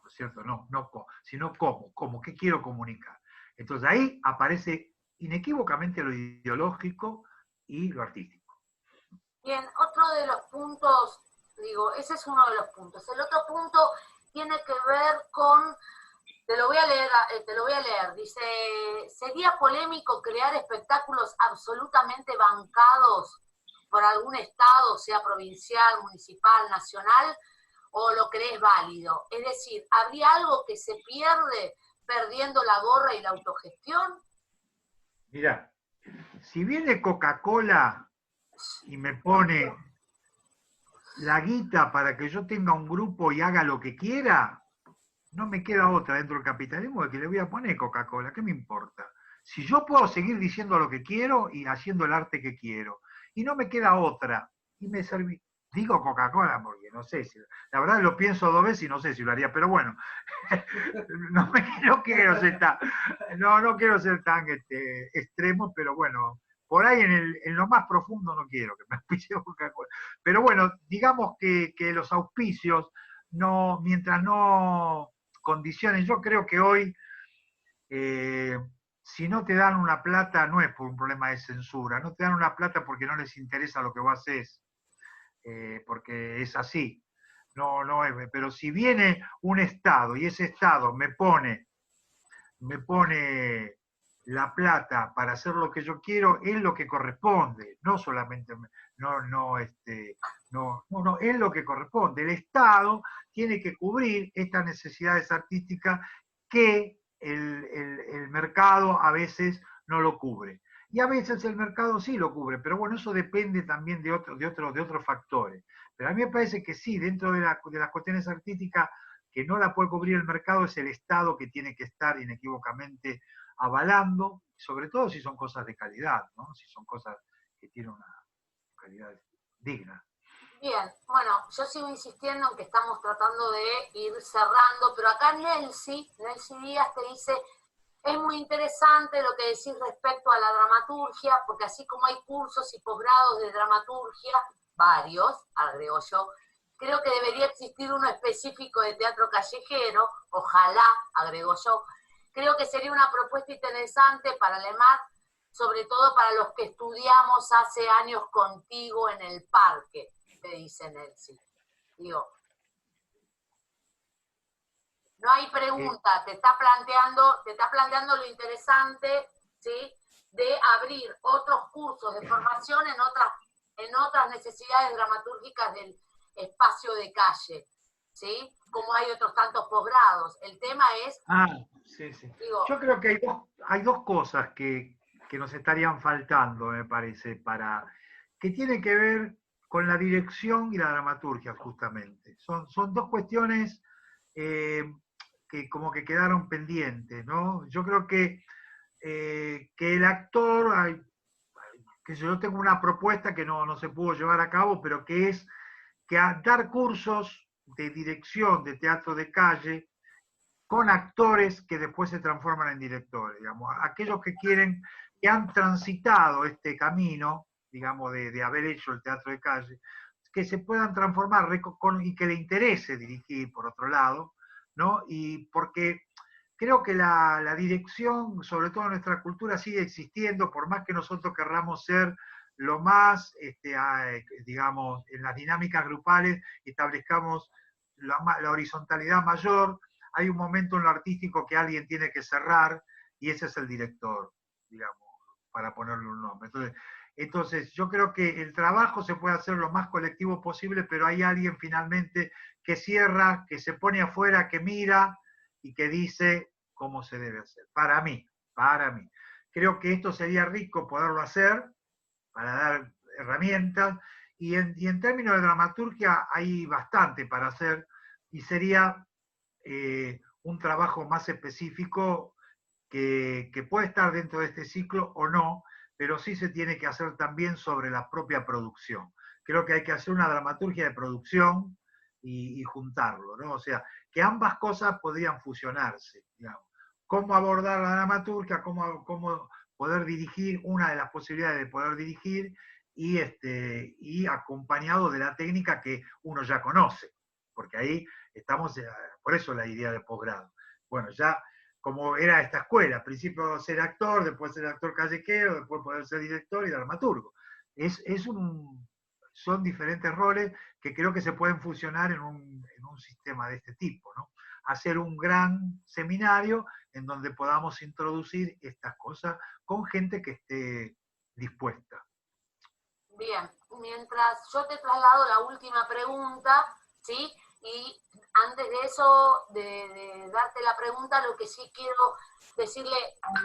¿no es cierto? No sino cómo, qué quiero comunicar. Entonces ahí aparece inequívocamente lo ideológico y lo artístico. Bien, otro de los puntos, digo, ese es uno de los puntos. El otro punto tiene que ver con, te lo voy a leer, dice, ¿sería polémico crear espectáculos absolutamente bancados por algún estado, sea provincial, municipal, nacional, o lo crees válido? Es decir, ¿habría algo que se pierde perdiendo la gorra y la autogestión? Mira, si viene Coca-Cola y me pone la guita para que yo tenga un grupo y haga lo que quiera, no me queda otra dentro del capitalismo de que le voy a poner Coca-Cola. ¿Qué me importa? Si yo puedo seguir diciendo lo que quiero y haciendo el arte que quiero, y no me queda otra, y me serví. Digo Coca-Cola porque no sé si, la verdad lo pienso dos veces y no sé si lo haría, pero bueno, no quiero ser tan, no quiero ser tan extremo, pero bueno, por ahí en lo más profundo no quiero que me auspicie Coca-Cola. Pero bueno, digamos que los auspicios, no, mientras no condiciones, yo creo que hoy, si no te dan una plata, no es por un problema de censura, no te dan una plata porque no les interesa lo que vos haces, porque es así. No es, pero si viene un Estado y ese Estado me pone la plata para hacer lo que yo quiero, es lo que corresponde, no solamente, no, es lo que corresponde. El Estado tiene que cubrir estas necesidades artísticas que el mercado a veces no lo cubre. Y a veces el mercado sí lo cubre, pero bueno, eso depende también de otros factores. Pero a mí me parece que sí, dentro de las cuestiones artísticas, que no la puede cubrir el mercado, es el Estado que tiene que estar inequívocamente avalando, sobre todo si son cosas de calidad, ¿no? Si son cosas que tienen una calidad digna. Bien, bueno, yo sigo insistiendo en que estamos tratando de ir cerrando, pero acá Nelsi Díaz te dice, es muy interesante lo que decís respecto a la dramaturgia, porque así como hay cursos y posgrados de dramaturgia, varios, agrego yo, creo que debería existir uno específico de teatro callejero, ojalá, agrego yo. Creo que sería una propuesta interesante para el EMAT, sobre todo para los que estudiamos hace años contigo en el parque, te dice Nelsi. Digo, no hay pregunta, te está planteando lo interesante, ¿sí? De abrir otros cursos de formación en otras necesidades dramatúrgicas del espacio de calle, ¿sí? Como hay otros tantos posgrados. El tema es... Sí. Digo, yo creo que hay dos cosas que nos estarían faltando, me parece, que tienen que ver con la dirección y la dramaturgia, justamente. Son dos cuestiones que como que quedaron pendientes, ¿no? Yo creo que el actor, que yo tengo una propuesta que no se pudo llevar a cabo, pero que es que a dar cursos de dirección de teatro de calle con actores que después se transforman en directores, digamos, aquellos que han transitado este camino, digamos, de haber hecho el teatro de calle, que se puedan transformar y que le interese dirigir, por otro lado, ¿no? Y porque creo que la dirección, sobre todo en nuestra cultura, sigue existiendo, por más que nosotros querramos ser lo más, digamos, en las dinámicas grupales, establezcamos la horizontalidad mayor, hay un momento en lo artístico que alguien tiene que cerrar, y ese es el director, digamos, para ponerle un nombre. Entonces, yo creo que el trabajo se puede hacer lo más colectivo posible, pero hay alguien finalmente que cierra, que se pone afuera, que mira y que dice cómo se debe hacer. Para mí. Creo que esto sería rico poderlo hacer, para dar herramientas, y en términos de dramaturgia hay bastante para hacer, y sería un trabajo más específico que puede estar dentro de este ciclo o no, pero sí se tiene que hacer también sobre la propia producción. Creo que hay que hacer una dramaturgia de producción y juntarlo, ¿no? O sea, que ambas cosas podrían fusionarse, digamos. Cómo abordar la dramaturgia, cómo poder dirigir, una de las posibilidades de poder dirigir, y acompañado de la técnica que uno ya conoce, porque ahí estamos, por eso la idea de posgrado. Bueno, ya como era esta escuela, al principio ser actor, después ser actor callejero, después poder ser director y dramaturgo. Son diferentes roles que creo que se pueden fusionar en un sistema de este tipo, ¿no? Hacer un gran seminario en donde podamos introducir estas cosas con gente que esté dispuesta. Bien, mientras yo te traslado la última pregunta, ¿sí? Y antes de eso, de darte la pregunta, lo que sí quiero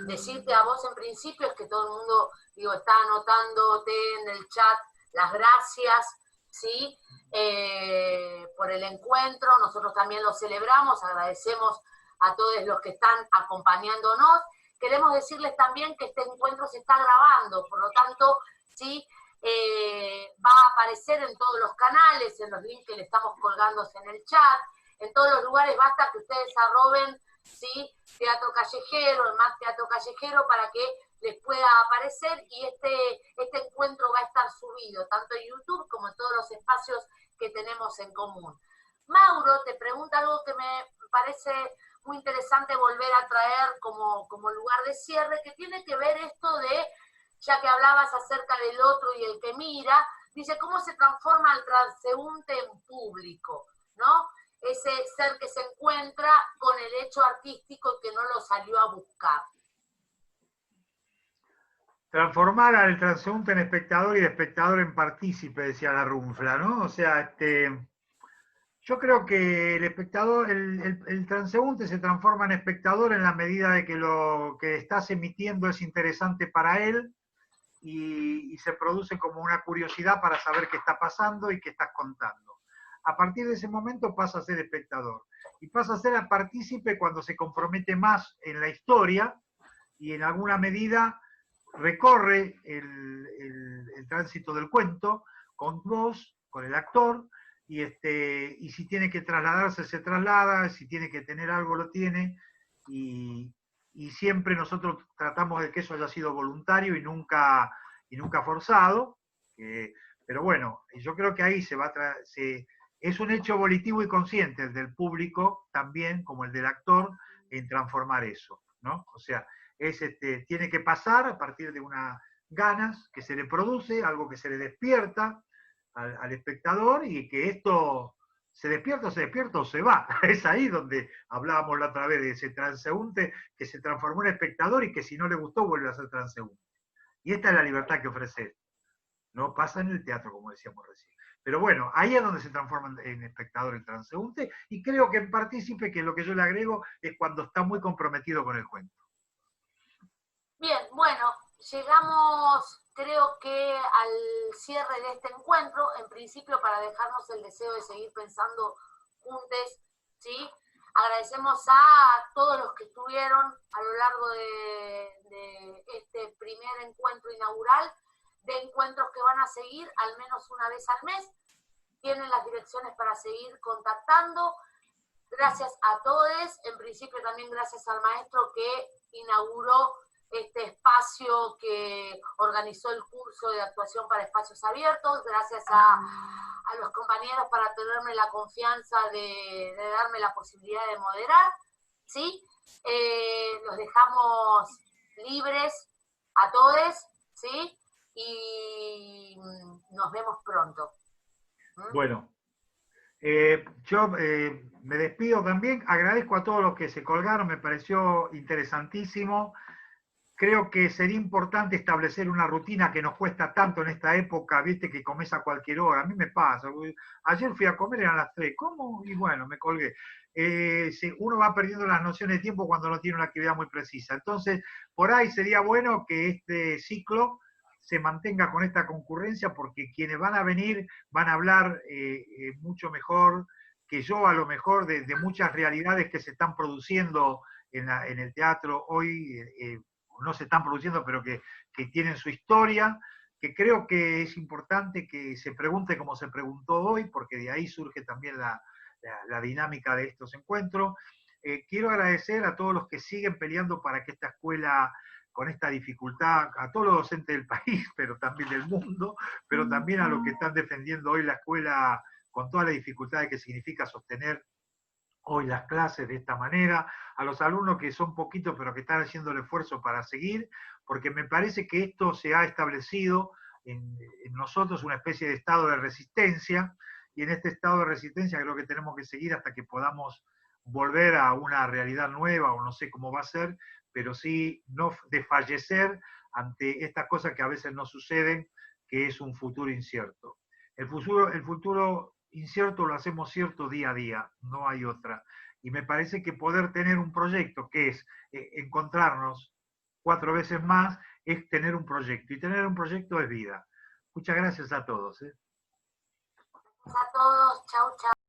decirte a vos en principio es que todo el mundo, digo, está anotándote en el chat las gracias, ¿sí? Por el encuentro, nosotros también lo celebramos, agradecemos a todos los que están acompañándonos. Queremos decirles también que este encuentro se está grabando, por lo tanto, ¿sí? Va a aparecer en todos los canales, en los links que le estamos colgando en el chat, en todos los lugares. Basta que ustedes arroben, ¿sí? Teatro Callejero, el más Teatro Callejero, para que les pueda aparecer, y este encuentro va a estar subido tanto en YouTube como en todos los espacios que tenemos en común. Mauro te pregunta algo que me parece muy interesante volver a traer como lugar de cierre, que tiene que ver esto de, ya que hablabas acerca del otro y el que mira, dice, ¿cómo se transforma el transeúnte en público? ¿No? Ese ser que se encuentra con el hecho artístico que no lo salió a buscar. Transformar al transeúnte en espectador y de espectador en partícipe, decía la Runfla, ¿no? O sea, yo creo que el espectador, el transeúnte se transforma en espectador en la medida de que lo que estás emitiendo es interesante para él, y se produce como una curiosidad para saber qué está pasando y qué estás contando. A partir de ese momento pasa a ser espectador, y pasa a ser partícipe cuando se compromete más en la historia y en alguna medida recorre el tránsito del cuento con vos, con el actor, y si tiene que trasladarse, se traslada, si tiene que tener algo, lo tiene, y siempre nosotros tratamos de que eso haya sido voluntario y nunca forzado, pero bueno, yo creo que ahí es un hecho volitivo y consciente el del público también, como el del actor, en transformar eso, ¿no? O sea, tiene que pasar a partir de unas ganas que se le produce, algo que se le despierta al espectador, y que esto se despierta o se va. Es ahí donde hablábamos la otra vez de ese transeúnte que se transformó en espectador y que si no le gustó vuelve a ser transeúnte. Y esta es la libertad que ofrece. No pasa en el teatro, como decíamos recién. Pero bueno, ahí es donde se transforma en espectador el transeúnte, y creo que en partícipe, que es lo que yo le agrego, es cuando está muy comprometido con el cuento. Bien, bueno, llegamos, creo que al cierre de este encuentro, en principio para dejarnos el deseo de seguir pensando juntos, ¿sí? Agradecemos a todos los que estuvieron a lo largo de este primer encuentro inaugural, de encuentros que van a seguir al menos una vez al mes. Tienen las direcciones para seguir contactando. Gracias a todos, en principio también gracias al maestro que inauguró este espacio, que organizó el curso de actuación para espacios abiertos, gracias a los compañeros para tenerme la confianza de darme la posibilidad de moderar, ¿sí? Los dejamos libres a todos, ¿sí? Y nos vemos pronto. Bueno, yo me despido también, agradezco a todos los que se colgaron, me pareció interesantísimo. Creo que sería importante establecer una rutina que nos cuesta tanto en esta época, viste, que comes a cualquier hora. A mí me pasa. Ayer fui a comer, eran las 3. ¿Cómo? Y bueno, me colgué. Uno va perdiendo las nociones de tiempo cuando no tiene una actividad muy precisa. Entonces, por ahí sería bueno que este ciclo se mantenga con esta concurrencia, porque quienes van a venir van a hablar mucho mejor que yo, a lo mejor, de muchas realidades que se están produciendo en el teatro hoy. No se están produciendo, pero que tienen su historia, que creo que es importante que se pregunte como se preguntó hoy, porque de ahí surge también la dinámica de estos encuentros. Quiero agradecer a todos los que siguen peleando para que esta escuela, con esta dificultad, a todos los docentes del país, pero también del mundo, pero también a los que están defendiendo hoy la escuela con todas las dificultades que significa sostener hoy las clases de esta manera, a los alumnos que son poquitos pero que están haciendo el esfuerzo para seguir, porque me parece que esto se ha establecido en nosotros una especie de estado de resistencia, y en este estado de resistencia creo que tenemos que seguir hasta que podamos volver a una realidad nueva, o no sé cómo va a ser, pero sí no desfallecer ante estas cosas que a veces no suceden, que es un futuro incierto. El futuro incierto lo hacemos cierto día a día, no hay otra. Y me parece que poder tener un proyecto, que es encontrarnos 4 veces más, es tener un proyecto. Y tener un proyecto es vida. Muchas gracias a todos. A todos, chau, chau.